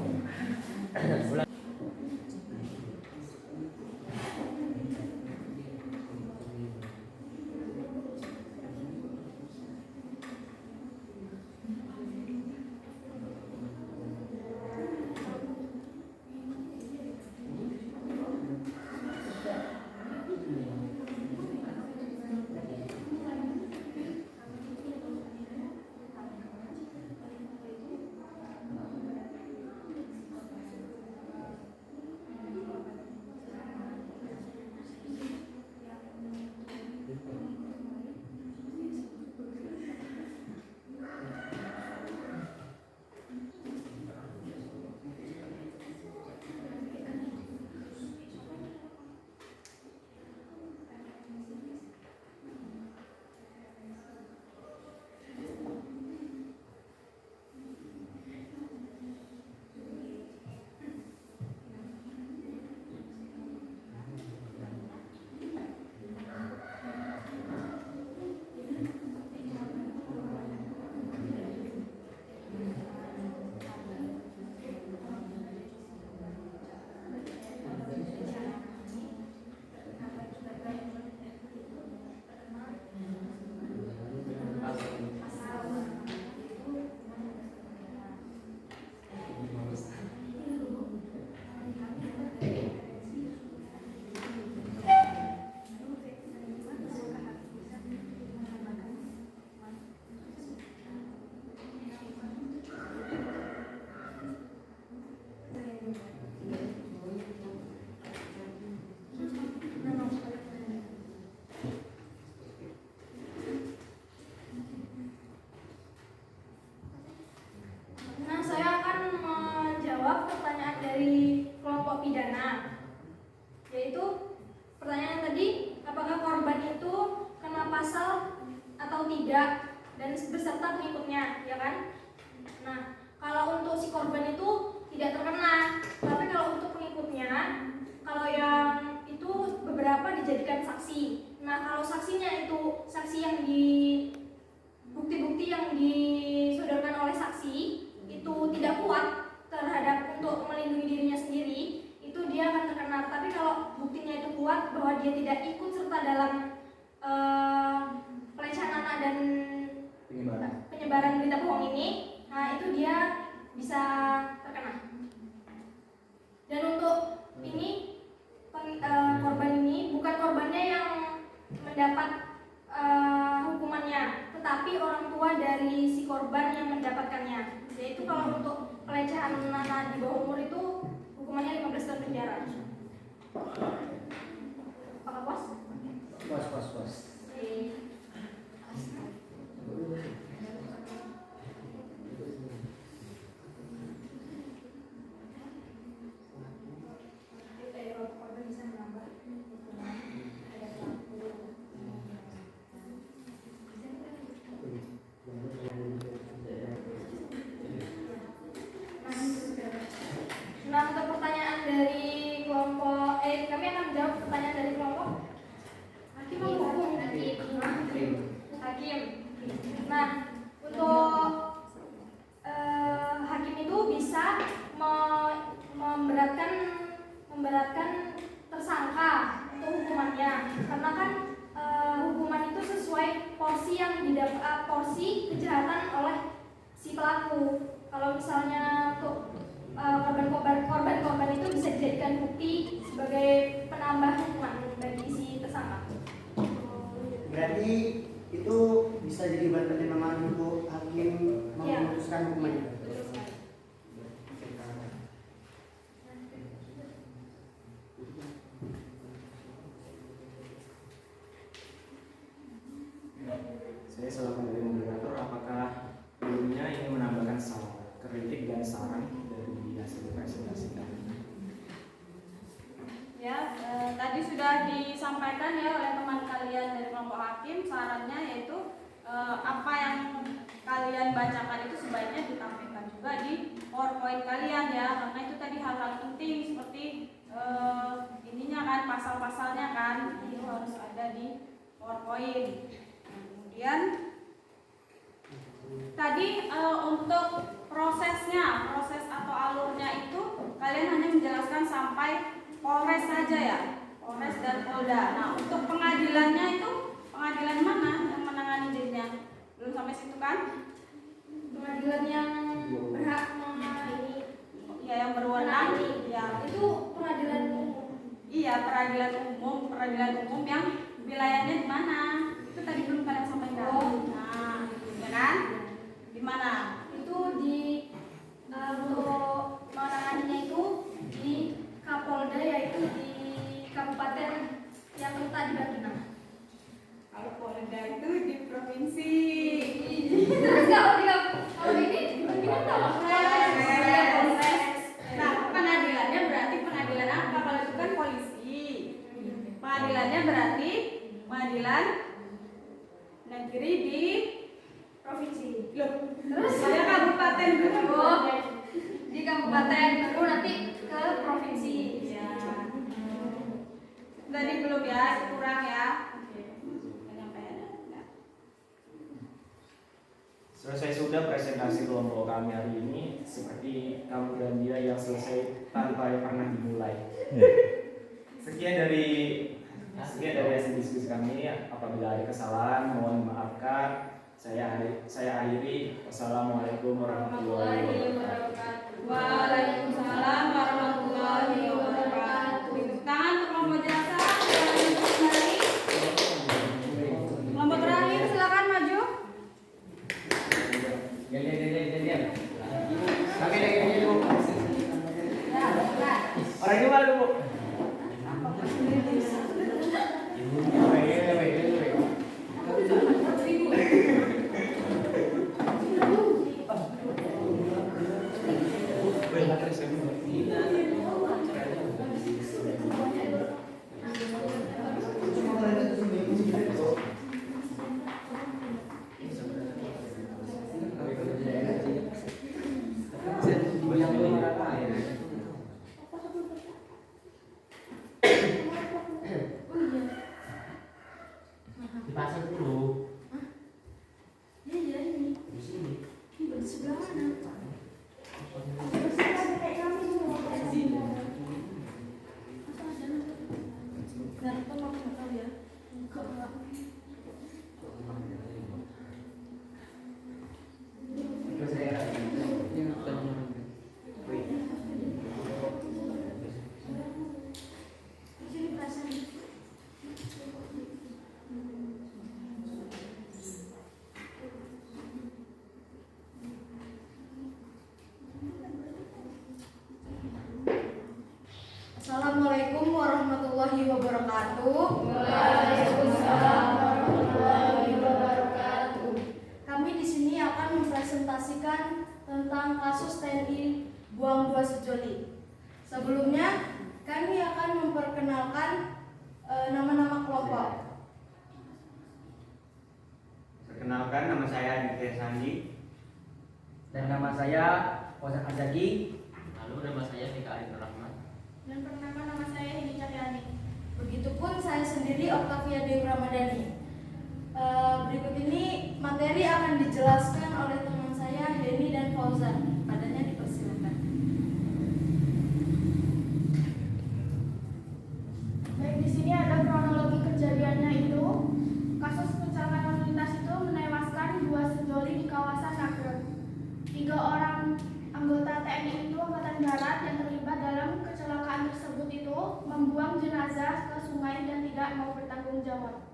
Nah, saya akan menjawab pertanyaan dari kelompok pidana. Yaitu pertanyaan tadi, apakah korban itu kena pasal atau tidak dan beserta pengikutnya, ya kan? Nah, kalau untuk si korban itu tidak terkena, tapi kalau untuk pengikutnya, kalau yang itu beberapa dijadikan saksi. Nah, kalau saksinya itu saksi yang bukti-bukti yang disodorkan oleh saksi itu tidak kuat terhadap bahwa dia tidak ikut serta dalam pelecehan anak dan penyebaran berita bohong ini, nah itu dia bisa terkena. Dan untuk ini korban ini bukan korbannya yang mendapat hukumannya, tetapi orang tua dari si korban yang mendapatkannya. Yaitu kalau untuk pelecehan anak di bawah umur itu hukumannya 15 tahun penjara. Apakah puas? Puas. Nah, untuk pertanyaan dari kelompok kami akan menjawab pertanyaan dari kelompok hakim atau hukum? Hakim. Nah, untuk hakim itu bisa memberatkan tersangka untuk hukumannya, karena kan hukuman itu sesuai porsi yang didapat, porsi kejahatan oleh si pelaku. Kalau misalnya untuk korban itu bisa dijadikan bukti sebagai penambah hukuman bagi si tersangka. Berarti itu bisa jadi bahan pertimbangan untuk hakim memutuskan hukuman. Saya selaku dari moderator, apakah sebelumnya ini menambahkan kritik dan saran dari hasil presentasi kami? Ya, tadi sudah disampaikan ya oleh teman kalian dari kelompok hakim, sarannya yaitu apa yang kalian bacakan itu sebaiknya ditampilkan juga di PowerPoint kalian ya, karena itu tadi hal-hal penting seperti ininya kan, pasal-pasalnya kan, itu harus ada di PowerPoint. Kemudian tadi untuk proses atau alurnya itu kalian hanya menjelaskan sampai Polres saja ya, Polres dan Polda. Nah, untuk pengadilannya itu pengadilan mana yang menangani dirinya? Belum sampai situ kan? Pengadilan yang berhak menangani, ya yang berwenang, ya itu pengadilan umum. Iya, peradilan umum yang wilayahnya di mana? Itu tadi belum kalian sampaikan. Nah, ya kan? Di mana? Itu di untuk menanganinya itu di Kapolda, yaitu di kabupaten yang terletak di Bangkinang. Kalau Polda itu di provinsi. Terus kalau ini Bangkinang tahu Polres. Nah, pengadilannya berarti pengadilan apa? Kalau itu kan polisi. Pengadilannya berarti pengadilan negeri di provinsi. Loh, terus ada kabupaten dulu. Di kabupaten baru nanti ke provinsi. Ya. Tadi belum ya, kurang ya. Penyampaiannya. Selesai sudah presentasi kelompok kami hari ini, seperti kamu dan dia yang selesai tanpa pernah dimulai. Sekian dari hasil diskusi kami. Apabila ada kesalahan mohon dimaafkan. Saya akhiri. Wassalamualaikum warahmatullahi wabarakatuh. Waalaikumsalam warahmatullahi wabarakatuh. Tepuk tangan untuk kelompok jasa. Kelompok terakhir silakan maju. Orang juga dulu. warahmatullahi wabarakatuh. Waalaikumsalam warahmatullahi wabarakatuh. Kami di sini akan mempresentasikan tentang kasus TNI buang 2 sejoli. Sebelumnya, kami akan memperkenalkan nama-nama kelompok. Perkenalkan, nama saya Aditya Sandi. Dan nama saya Fauzan Azaki. Lalu nama saya Tika Arif Rahman. Dan pertama nama saya Hedi Cahyani. Begitupun saya sendiri Octavia Dewi Ramadhani. Berikut ini materi akan dijelaskan oleh teman saya Denny dan Fauzan. Padanya dipersilakan. Baik, di sini ada kronologi kejadiannya itu. Kasus kecelakaan lalu lintas itu menewaskan 2 sejoli di kawasan Nagreg. 3 orang anggota TNI itu Angkatan Darat yang terlibat dalam kecelakaan tersebut itu membuang jenazah ke sungai dan tidak mau bertanggung jawab.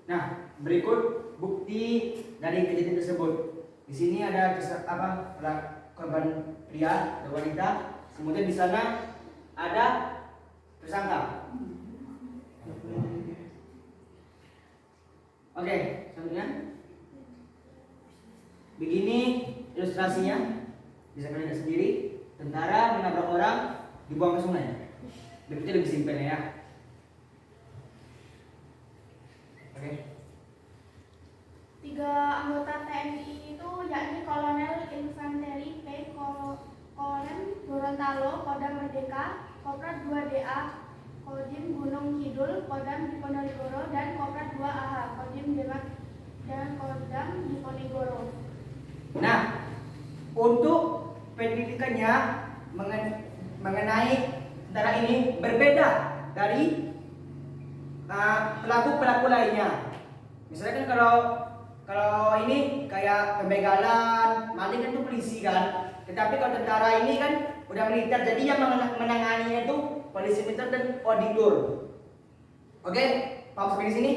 Nah, berikut bukti dari kejadian tersebut. Di sini ada korban pria dan wanita. Kemudian di sana ada tersangka. Oke, selanjutnya. Begini ilustrasinya. Bisa kalian lihat sendiri. Tentara menabrak orang, dibuang ke sungai. Berikutnya lebih simpel ya. Oke. 3 anggota TNI itu yakni Kolonel Infanteri P. Kolonel Gorontalo, Kodam Merdeka, Koprat 2DA, Kodim Gunung Kidul, Kodam Diponegoro, dan Koprat 2AH, Kodim Demak dan Kodam Diponegoro. Nah, untuk penyelidikannya mengenai tentara ini berbeda dari pelaku-pelaku lainnya. Misalnya kan kalau ini kayak pembegalan, maling kan itu polisi kan. Tetapi kalau tentara ini kan udah militer, jadi yang menanganinya itu polisi militer dan auditor. Oke, paham sampai di sini?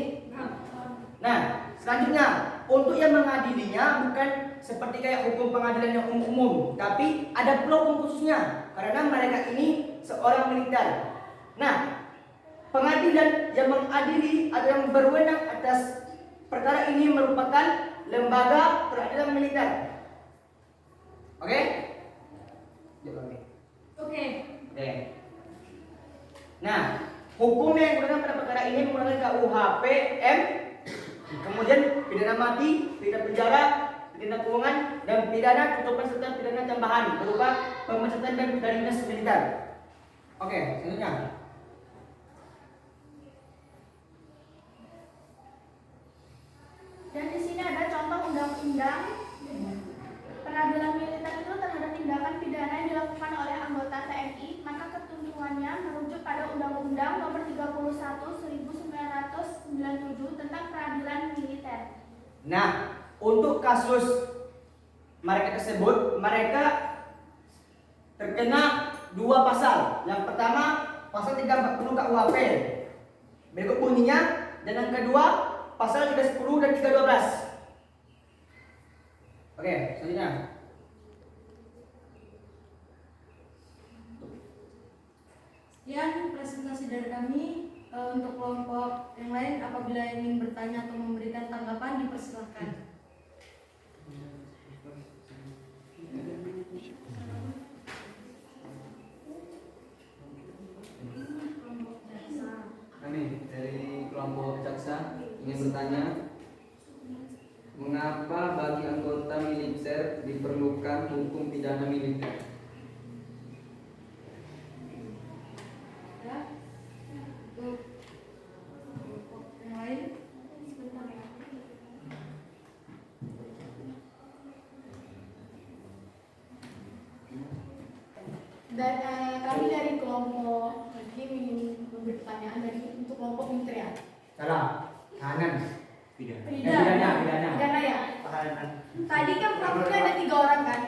Nah, selanjutnya untuk yang mengadilinya bukan seperti kayak hukum pengadilan yang umum, tapi ada pula hukum khususnya karena mereka ini seorang militer. Nah, pengadilan yang mengadili atau yang berwenang atas perkara ini merupakan lembaga peradilan militer. Oke? Oke. Oke. Nah, hukum yang digunakan pada perkara ini menggunakan KUHP M, kemudian pidana mati, pidana penjara, pidana kurungan, dan pidana tutupan serta pidana tambahan berupa pemecatan dari dinas militer. Oke, selanjutnya. Dan di sini ada contoh undang-undang peradilan militer itu terhadap tindakan pidana yang dilakukan oleh anggota TNI, maka ketentuannya merujuk pada Undang-Undang Nomor 31 1997 tentang peradilan militer. Nah, untuk kasus mereka tersebut, mereka terkena 2 pasal. Yang pertama, pasal 340 KUHP. Berikut bunyinya, dan yang kedua, pasal 310 dan 312. Oke, selanjutnya. Sekian presentasi dari kami. Untuk kelompok yang lain apabila ingin bertanya atau memberikan tanggapan dipersilakan. Kami dari kelompok jaksa ingin bertanya, mengapa bagi anggota militer diperlukan hukum pidana militer? Ya. Untuk kelompok yang lain sebentar ya. Dan kami dari kelompok ini ingin memberi pertanyaan untuk kelompok militer ya. Salah, kanan. Pidana ya. Tahanan. Tadi kan pelakunya ada 3 orang kan.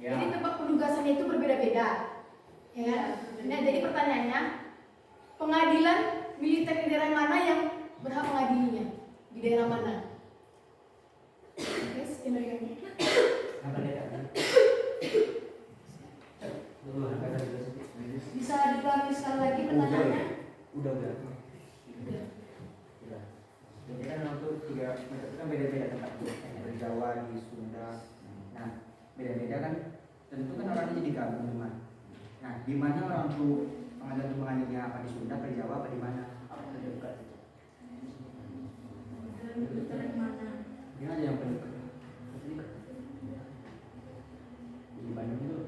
Ya. Jadi tempat penugasannya itu berbeda-beda. Ya kan? Nah, jadi pertanyaannya, pengadilan militer di daerah mana yang berhak mengadilinya? Di daerah mana? Yes, Apa dia? Udah. Jadi kan orang tuh 3 metode itu kan beda-beda tempatnya. Di Jawa, di Sunda. Nah, beda-beda kan. Tentu kan orangnya jadi gabung teman. Nah, di mana orang tuh pengajar tuh mengajarnya apa di Sunda, di Jawa, apa di mana? Apa terdekat? Ini aja yang terdekat. Di Bandung itu.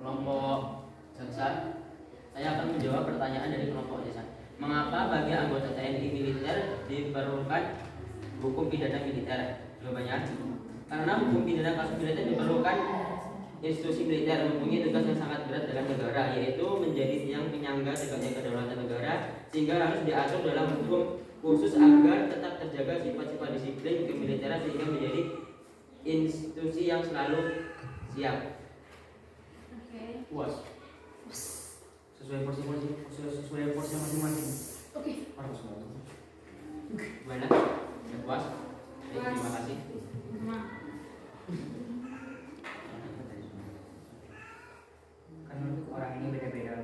Kelompok jaksa, saya akan menjawab pertanyaan dari kelompok jaksa. Mengapa bagi anggota TNI militer diperlukan hukum pidana militer? Jawabannya, karena hukum pidana kasus militer diperlukan institusi militer mempunyai tugas yang sangat berat dalam negara, yaitu menjadi tiang penyangga tegaknya kedaulatan negara, sehingga harus diatur dalam hukum khusus agar tetap terjaga sifat-sifat disiplin kemiliteran sehingga menjadi institusi yang selalu siap. Puas. Sesuai porsi masing-masing. Oke. Harus bantu. Gimana? Ya, puas? Baik, terima kasih. Kan orang ini beda-beda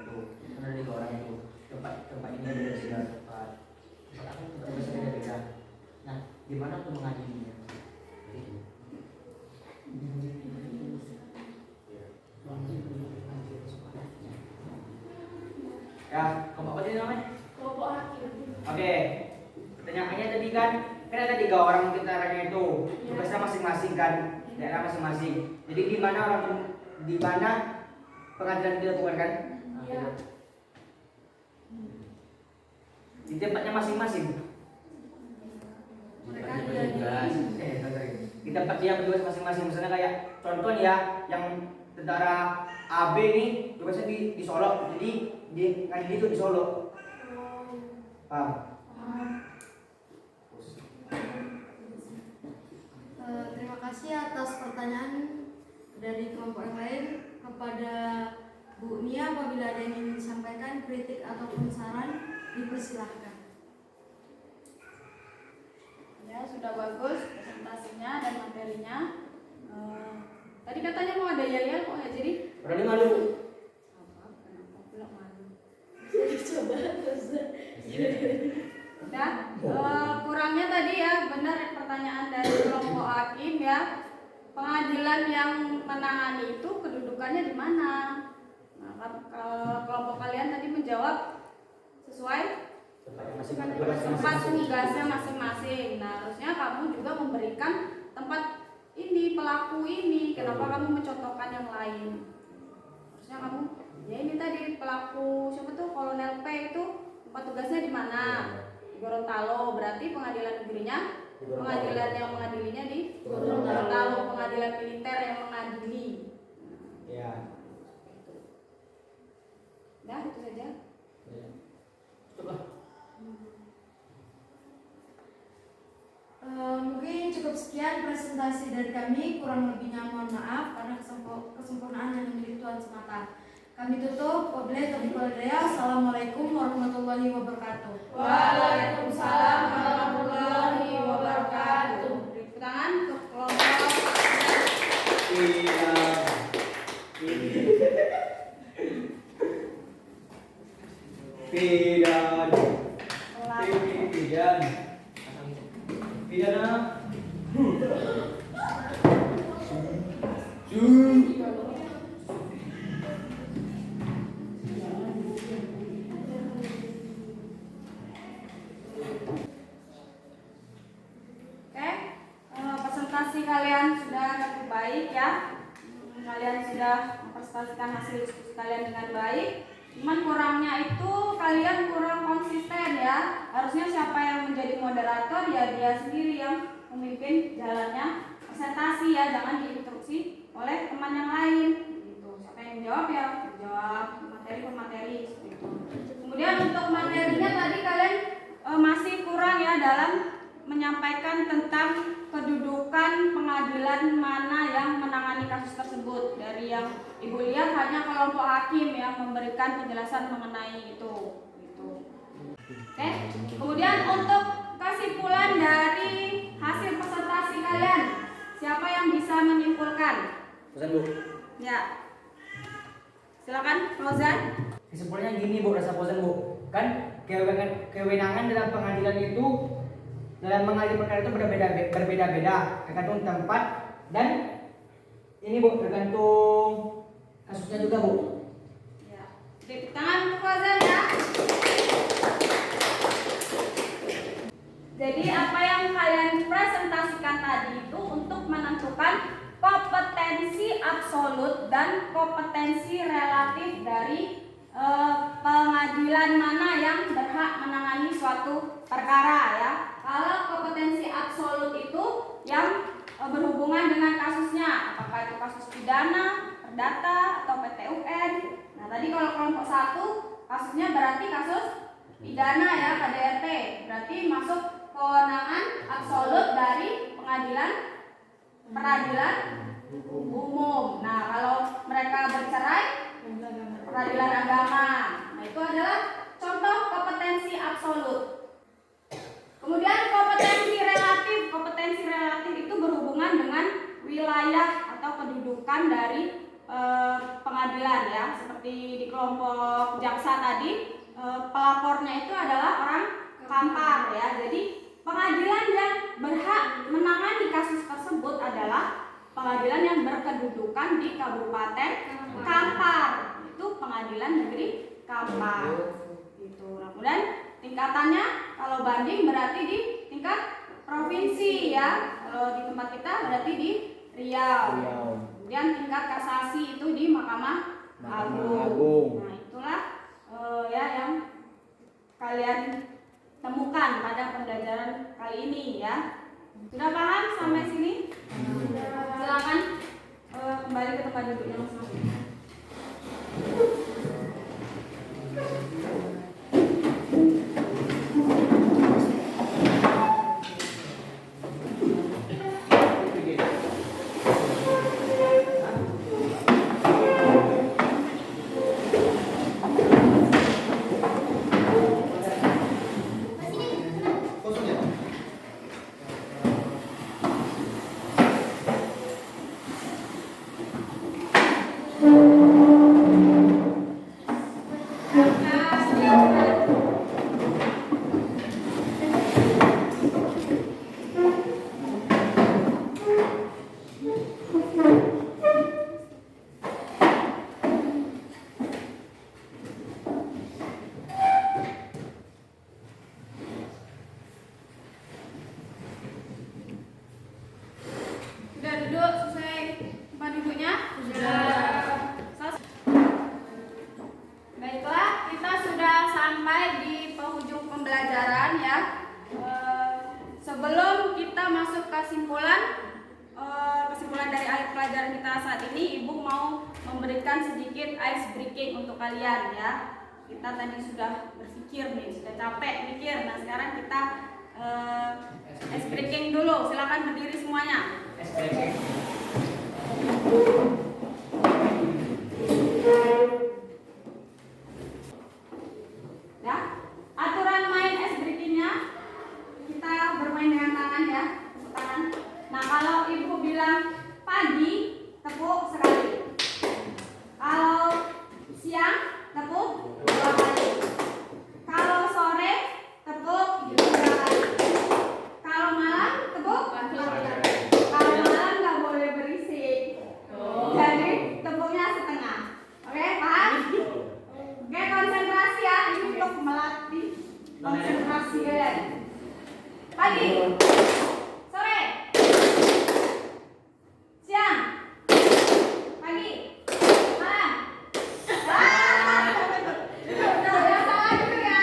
tuh. Karena dari orang itu tempat ini beda-beda tempat apa tempat beda-beda. Nah, gimana tuh mengadilinya? Ya, kelompok apa tadi namanya? Kelompok hakim. Oke. Pertanyaannya tadi kan ada 3 orang tentaranya itu. Tugasnya masing-masing kan, daerah masing-masing. Jadi di mana pengadilan itu dilakukan kan? Iya. Di tempatnya masing-masing. Mereka Di tempat dia bertugas masing-masing. Misalnya kayak contoh nih ya, yang tentara AB nih tugasnya di Solo. Jadi di ngadili itu di Solo. Paham? Terima kasih atas pertanyaan dari kelompok yang lain. Kepada Bu Nia, apabila ada yang ingin disampaikan, kritik ataupun saran, dipersilahkan. Ya, sudah bagus presentasinya dan materinya. Tadi katanya mau ada yel-yel, kok nggak jadi? Berani malu. Kenapa pula malu? Coba terus. Udah, kurangnya tadi ya, benar pertanyaan dari kelompok hakim ya. Pengadilan yang menangani itu kedudukannya di mana? Nah, kalau kelompok kalian tadi menjawab sesuai tempat tugasnya masing-masing. Nah, harusnya kamu juga memberikan tempat ini pelaku ini. Kenapa kamu mencontohkan yang lain? Harusnya kamu ya ini tadi pelaku siapa tuh Kolonel P itu tempat tugasnya di mana? Di Gorontalo. Berarti pengadilan negerinya, pengadilan yang mengadilinya di Gorontalo, pengadilan militer yang mengadili. Ya. Nah, itu saja. Mungkin cukup sekian presentasi dari kami. Kurang lebihnya mohon maaf karena kesempurnaan hanya milik Tuhan semata. Kami tutup. Assalamualaikum warahmatullahi wabarakatuh. Waalaikumsalam warahmatullahi wabarakatuh. Beri tangan untuk kelompok. Pidana. Presentasi kalian sudah cukup baik ya. Kalian sudah mempresentasikan hasil diskusi kalian dengan baik. Cuman kurangnya itu kalian kurang konsisten ya. Harusnya siapa yang menjadi moderator ya dia sendiri yang memimpin jalannya presentasi ya, jangan diinstruksi oleh teman yang lain gitu. Siapa yang jawab ya jawab materi per materi gitu. Kemudian untuk materinya tadi kalian masih kurang ya dalam menyampaikan tentang kedudukan pengadilan mana yang menangani kasus tersebut. Dari yang Ibu lihat hanya kelompok hakim yang memberikan penjelasan mengenai itu gitu. Oke. Kemudian untuk kesimpulan dari hasil presentasi kalian, siapa yang bisa menyimpulkan? Pesan Bu. Ya. Silakan Fauzan. Kesimpulannya gini Bu, rasa bosan Bu. Kan kewenangan dalam pengadilan itu dalam mengadili perkara itu berbeda-beda tergantung tempat dan ini Bu tergantung kasusnya juga Bu. Ya. Tepuk tangan untuk Fauzan ya. Jadi apa yang kalian presentasikan tadi itu untuk menentukan kompetensi absolut dan kompetensi relatif dari pengadilan mana yang berhak menangani suatu perkara ya. Kalau kompetensi absolut itu yang berhubungan dengan kasusnya, apakah itu kasus pidana, perdata atau PT-UN. Nah, tadi kalau kelompok 1 kasusnya berarti kasus pidana ya, KDRT. Berarti masuk kewenangan absolut dari peradilan umum. Nah, kalau mereka bercerai, peradilan agama. Nah, itu adalah contoh kompetensi absolut. Kemudian kompetensi relatif itu berhubungan dengan wilayah atau kedudukan dari pengadilan ya. Seperti di kelompok jaksa tadi, pelapornya itu adalah orang Kampar ya. Jadi pengadilan yang berhak menangani kasus tersebut adalah pengadilan yang berkedudukan di Kabupaten Kampar. Itu Pengadilan Negeri Kampar. Gitu. Nah, kemudian tingkatannya kalau banding berarti di tingkat provinsi ya. Kalau di tempat kita berarti di Riau. Kemudian tingkat kasasi itu di Mahkamah Agung. Nah, itulah ya yang kalian temukan pada pembelajaran kali ini ya. Sudah paham sampai sini? Silakan kembali ke tempat duduknya masing-masing. Kesimpulan dari akhir pelajaran kita saat ini, Ibu mau memberikan sedikit ice breaking untuk kalian ya. Kita tadi sudah berpikir nih, sudah capek mikir. Nah, sekarang kita ice breaking dulu. Silakan berdiri semuanya. Ice breaking. Ya, aturan main ice breakingnya kita bermain dengan tangan ya, tepuk tangan. Nah, kalau Ibu bilang pagi, tepuk sekali. Kalau siang, tepuk 2 kali. Kalau sore, tepuk 3 kali. Kalau malam, tepuk 4 kali. Kalau malam nggak boleh berisik. Jadi tepuknya setengah. Oke, paham? Oke, konsentrasi ya. Ini untuk melatih konsentrasi kalian. Pagi, sore, siang, pagi, malam. Udah salah gitu ya.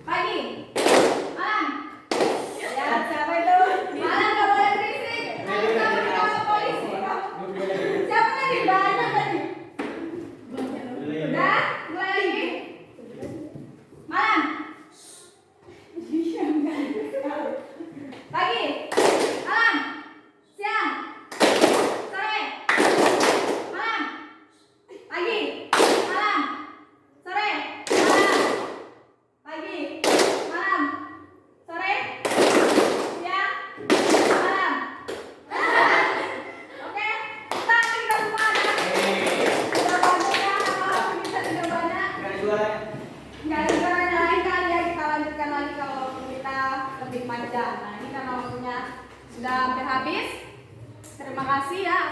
Pagi,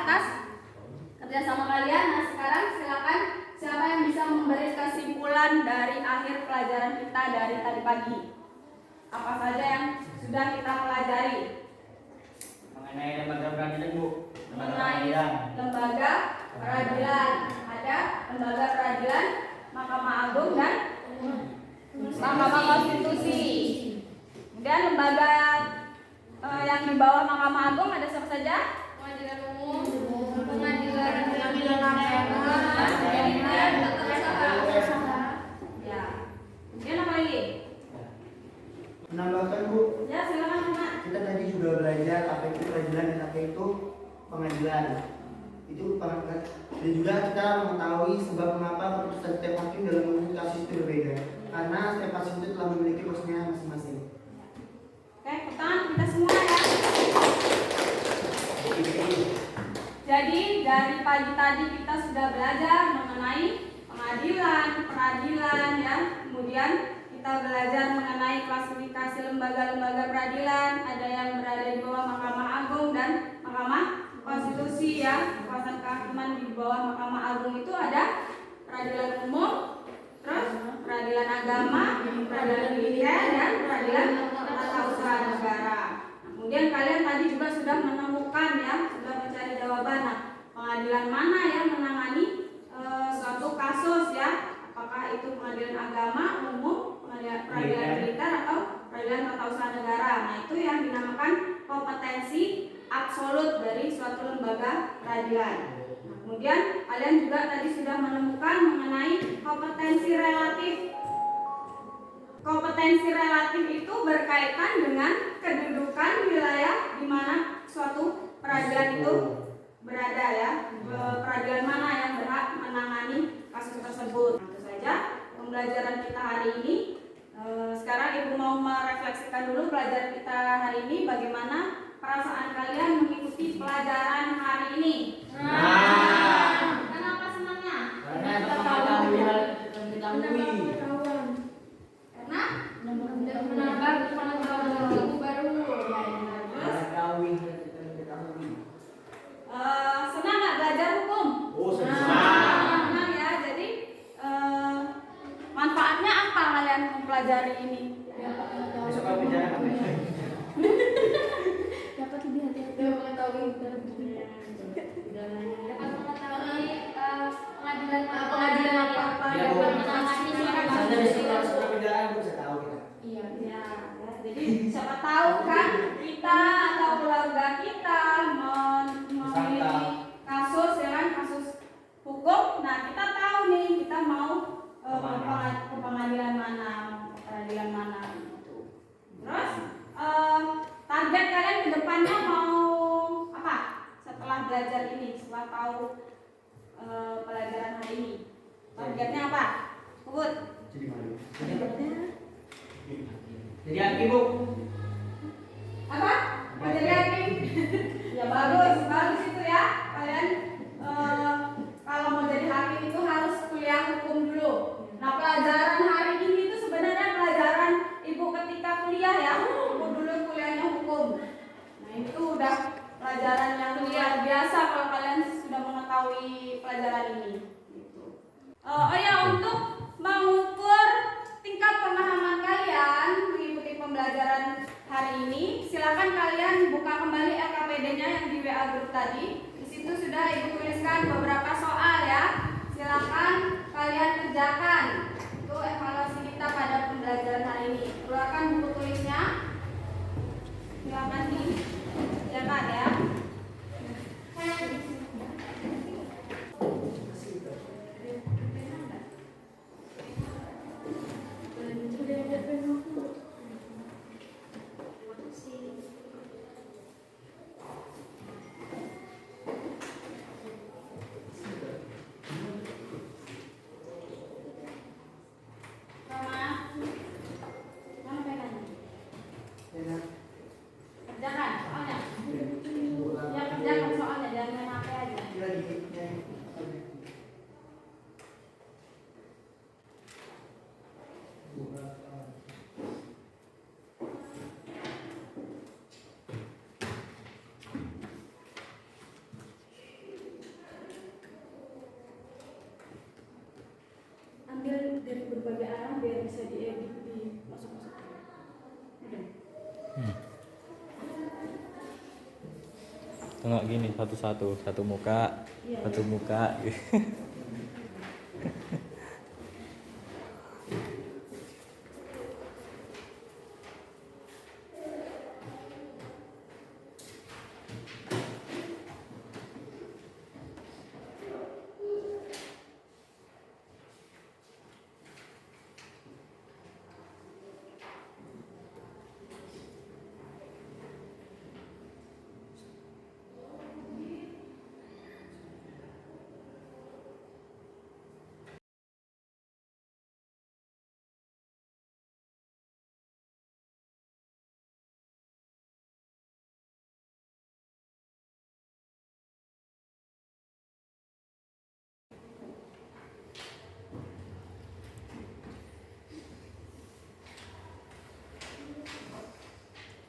atas kerjasama kalian. Nah sekarang silakan siapa yang bisa memberi kesimpulan dari akhir pelajaran kita dari tadi pagi. Apa saja yang sudah kita pelajari? Mengenai lembaga peradilan, Bu. Mengenai lembaga peradilan. Ada lembaga peradilan, Mahkamah Agung dan Mahkamah Konstitusi. Kemudian lembaga yang di bawah Mahkamah Agung ada siapa saja? Pengadilan umum, pengadilan agama, pengadilan tata usaha. Ya. Kemudian apa lagi? Menambahkan Bu, Ya silakan Mbak. kita tadi juga belajar apa itu peradilan dan apa itu pengadilan. Itu pengadilan. Dan juga kita mengetahui sebab mengapa keputusan setiap hakim dalam memutus kasus itu berbeda. Karena setiap kasus itu telah memiliki prosesnya masing-masing. Oke, pertanyaan kita semua ya. Jadi dari pagi tadi kita sudah belajar mengenai pengadilan, peradilan ya. Kemudian kita belajar mengenai klasifikasi lembaga-lembaga peradilan. Ada yang berada di bawah Mahkamah Agung dan Mahkamah Konstitusi ya. Kekuasaan kehakiman di bawah Mahkamah Agung itu ada peradilan umum, terus peradilan agama, peradilan militer dan peradilan tata usaha negara. Kemudian kalian tadi juga sudah menemukan ya, sudah mencari jawaban. Nah, pengadilan mana yang menangani suatu kasus ya? Apakah itu pengadilan agama, umum, peradilan militer atau peradilan tata usaha negara? Nah, itu yang dinamakan kompetensi absolut dari suatu lembaga peradilan. Nah, kemudian kalian juga tadi sudah menemukan mengenai kompetensi relatif. Kompetensi relatif itu berkaitan dengan kedudukan wilayah di mana suatu peradilan itu berada ya. Peradilan mana yang berhak menangani kasus tersebut. Tentu saja pembelajaran kita hari ini. Sekarang Ibu mau merefleksikan dulu pelajaran kita hari ini. Bagaimana perasaan kalian mengikuti pelajaran hari ini? Kenapa senangnya? Karena kita mengetahui hal yang kita ketahui. Karena Menambah pengetahuan ilmu baru. Mengetahui hal yang kita ketahui. senang nggak belajar hukum? Oh, senang. Senang ya. Jadi manfaatnya apa kalian mempelajari ini? Besok kalau bicara apa? Dapat lebih hati-hati mengetahui dalam dapat mengetahui pengadilan apa Ya, yang Bu. menangani Ada di sekolah sekolah bidang bisa tahu kita. Iya, ya. Jadi siapa tahu kan kita atau keluarga kita memiliki kasus ya kan, kasus hukum. Nah kita tahu nih kita mau ke pengadilan mana, ke peradilan mana gitu. Terus target kalian ke depannya mau apa setelah belajar ini, setelah tahu pelajaran hari ini? Targetnya apa? Ubud? Jadi malu. Jadi hakim, Bu. Apa? Mau jadi hakim? Ya bagus, bagus itu ya. Kalian kalau mau jadi hakim itu harus kuliah hukum dulu. Nah pelajaran hari ini itu sebenarnya pelajaran ibu ketika kuliah ya. Ibu dulu kuliahnya hukum. Nah itu udah pelajaran yang luar biasa kalau kalian sudah mengetahui pelajaran ini. Gitu. Oh ya, untuk mengukur tingkat pemahaman kalian mengikuti pembelajaran hari ini, silakan kalian buka kembali LKPD-nya yang di WA group tadi. Di situ sudah Ibu tuliskan beberapa soal ya. Silakan kalian kerjakan. Itu evaluasi kita pada pembelajaran hari ini. Keluarkan buku tulisnya. Silakan dikerjakan ya. tengok gini satu-satu, satu muka, satu muka.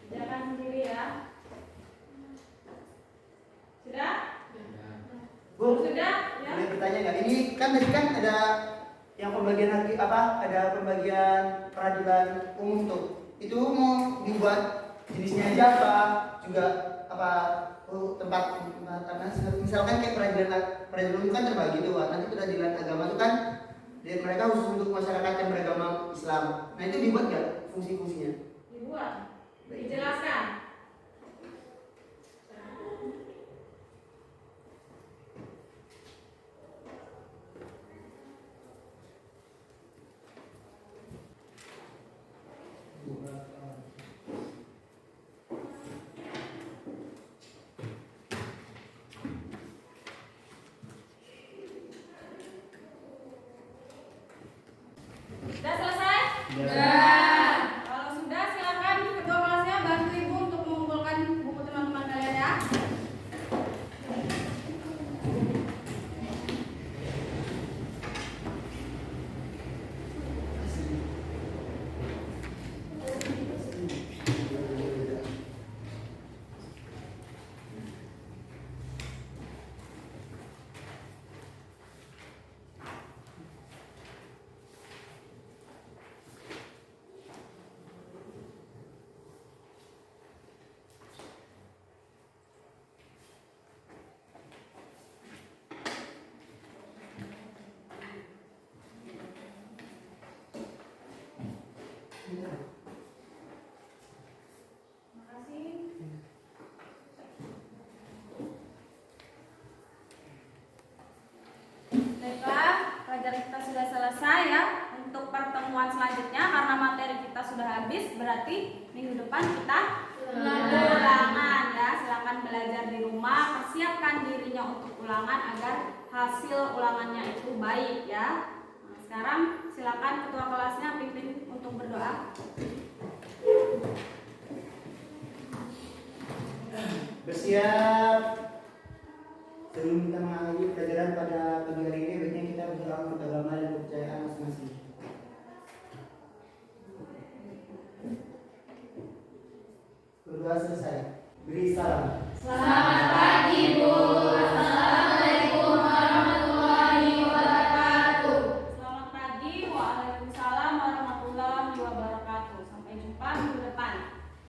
Kerjakan sendiri ya. Sudah? Bu, Sudah? Ya. boleh bertanya nggak? Ini kan tadi kan ada yang pembagian ada pembagian peradilan umum tuh. Itu mau dibuat jenisnya aja apa juga apa tempat karena misalkan kayak peradilan umum kan terbagi tuh, nanti peradilan agama itu kan dan mereka khusus untuk masyarakat yang beragama Islam. Nah itu dibuat nggak fungsi-fungsinya? Dibuat. Dijelaskan. Sudah selesai? Sudah. Kalau sudah silakan ketua kelasnya bantu ibu untuk mengumpulkan buku teman-teman kalian ya. Baiklah, pelajaran kita sudah selesai ya. Untuk pertemuan selanjutnya karena materi kita sudah habis, berarti minggu depan kita ulangan ya. Silakan belajar di rumah, persiapkan dirinya untuk ulangan agar hasil ulangannya itu baik ya. Nah, sekarang silakan ketua kelasnya pimpin untuk berdoa. Bersiap. Sebelum kita mengakhiri pelajaran pada pagi hari ini, baiknya kita berdoa untuk agama dan kepercayaan masing-masing. Berdoa selesai. Beri salam. Selamat pagi, Bu.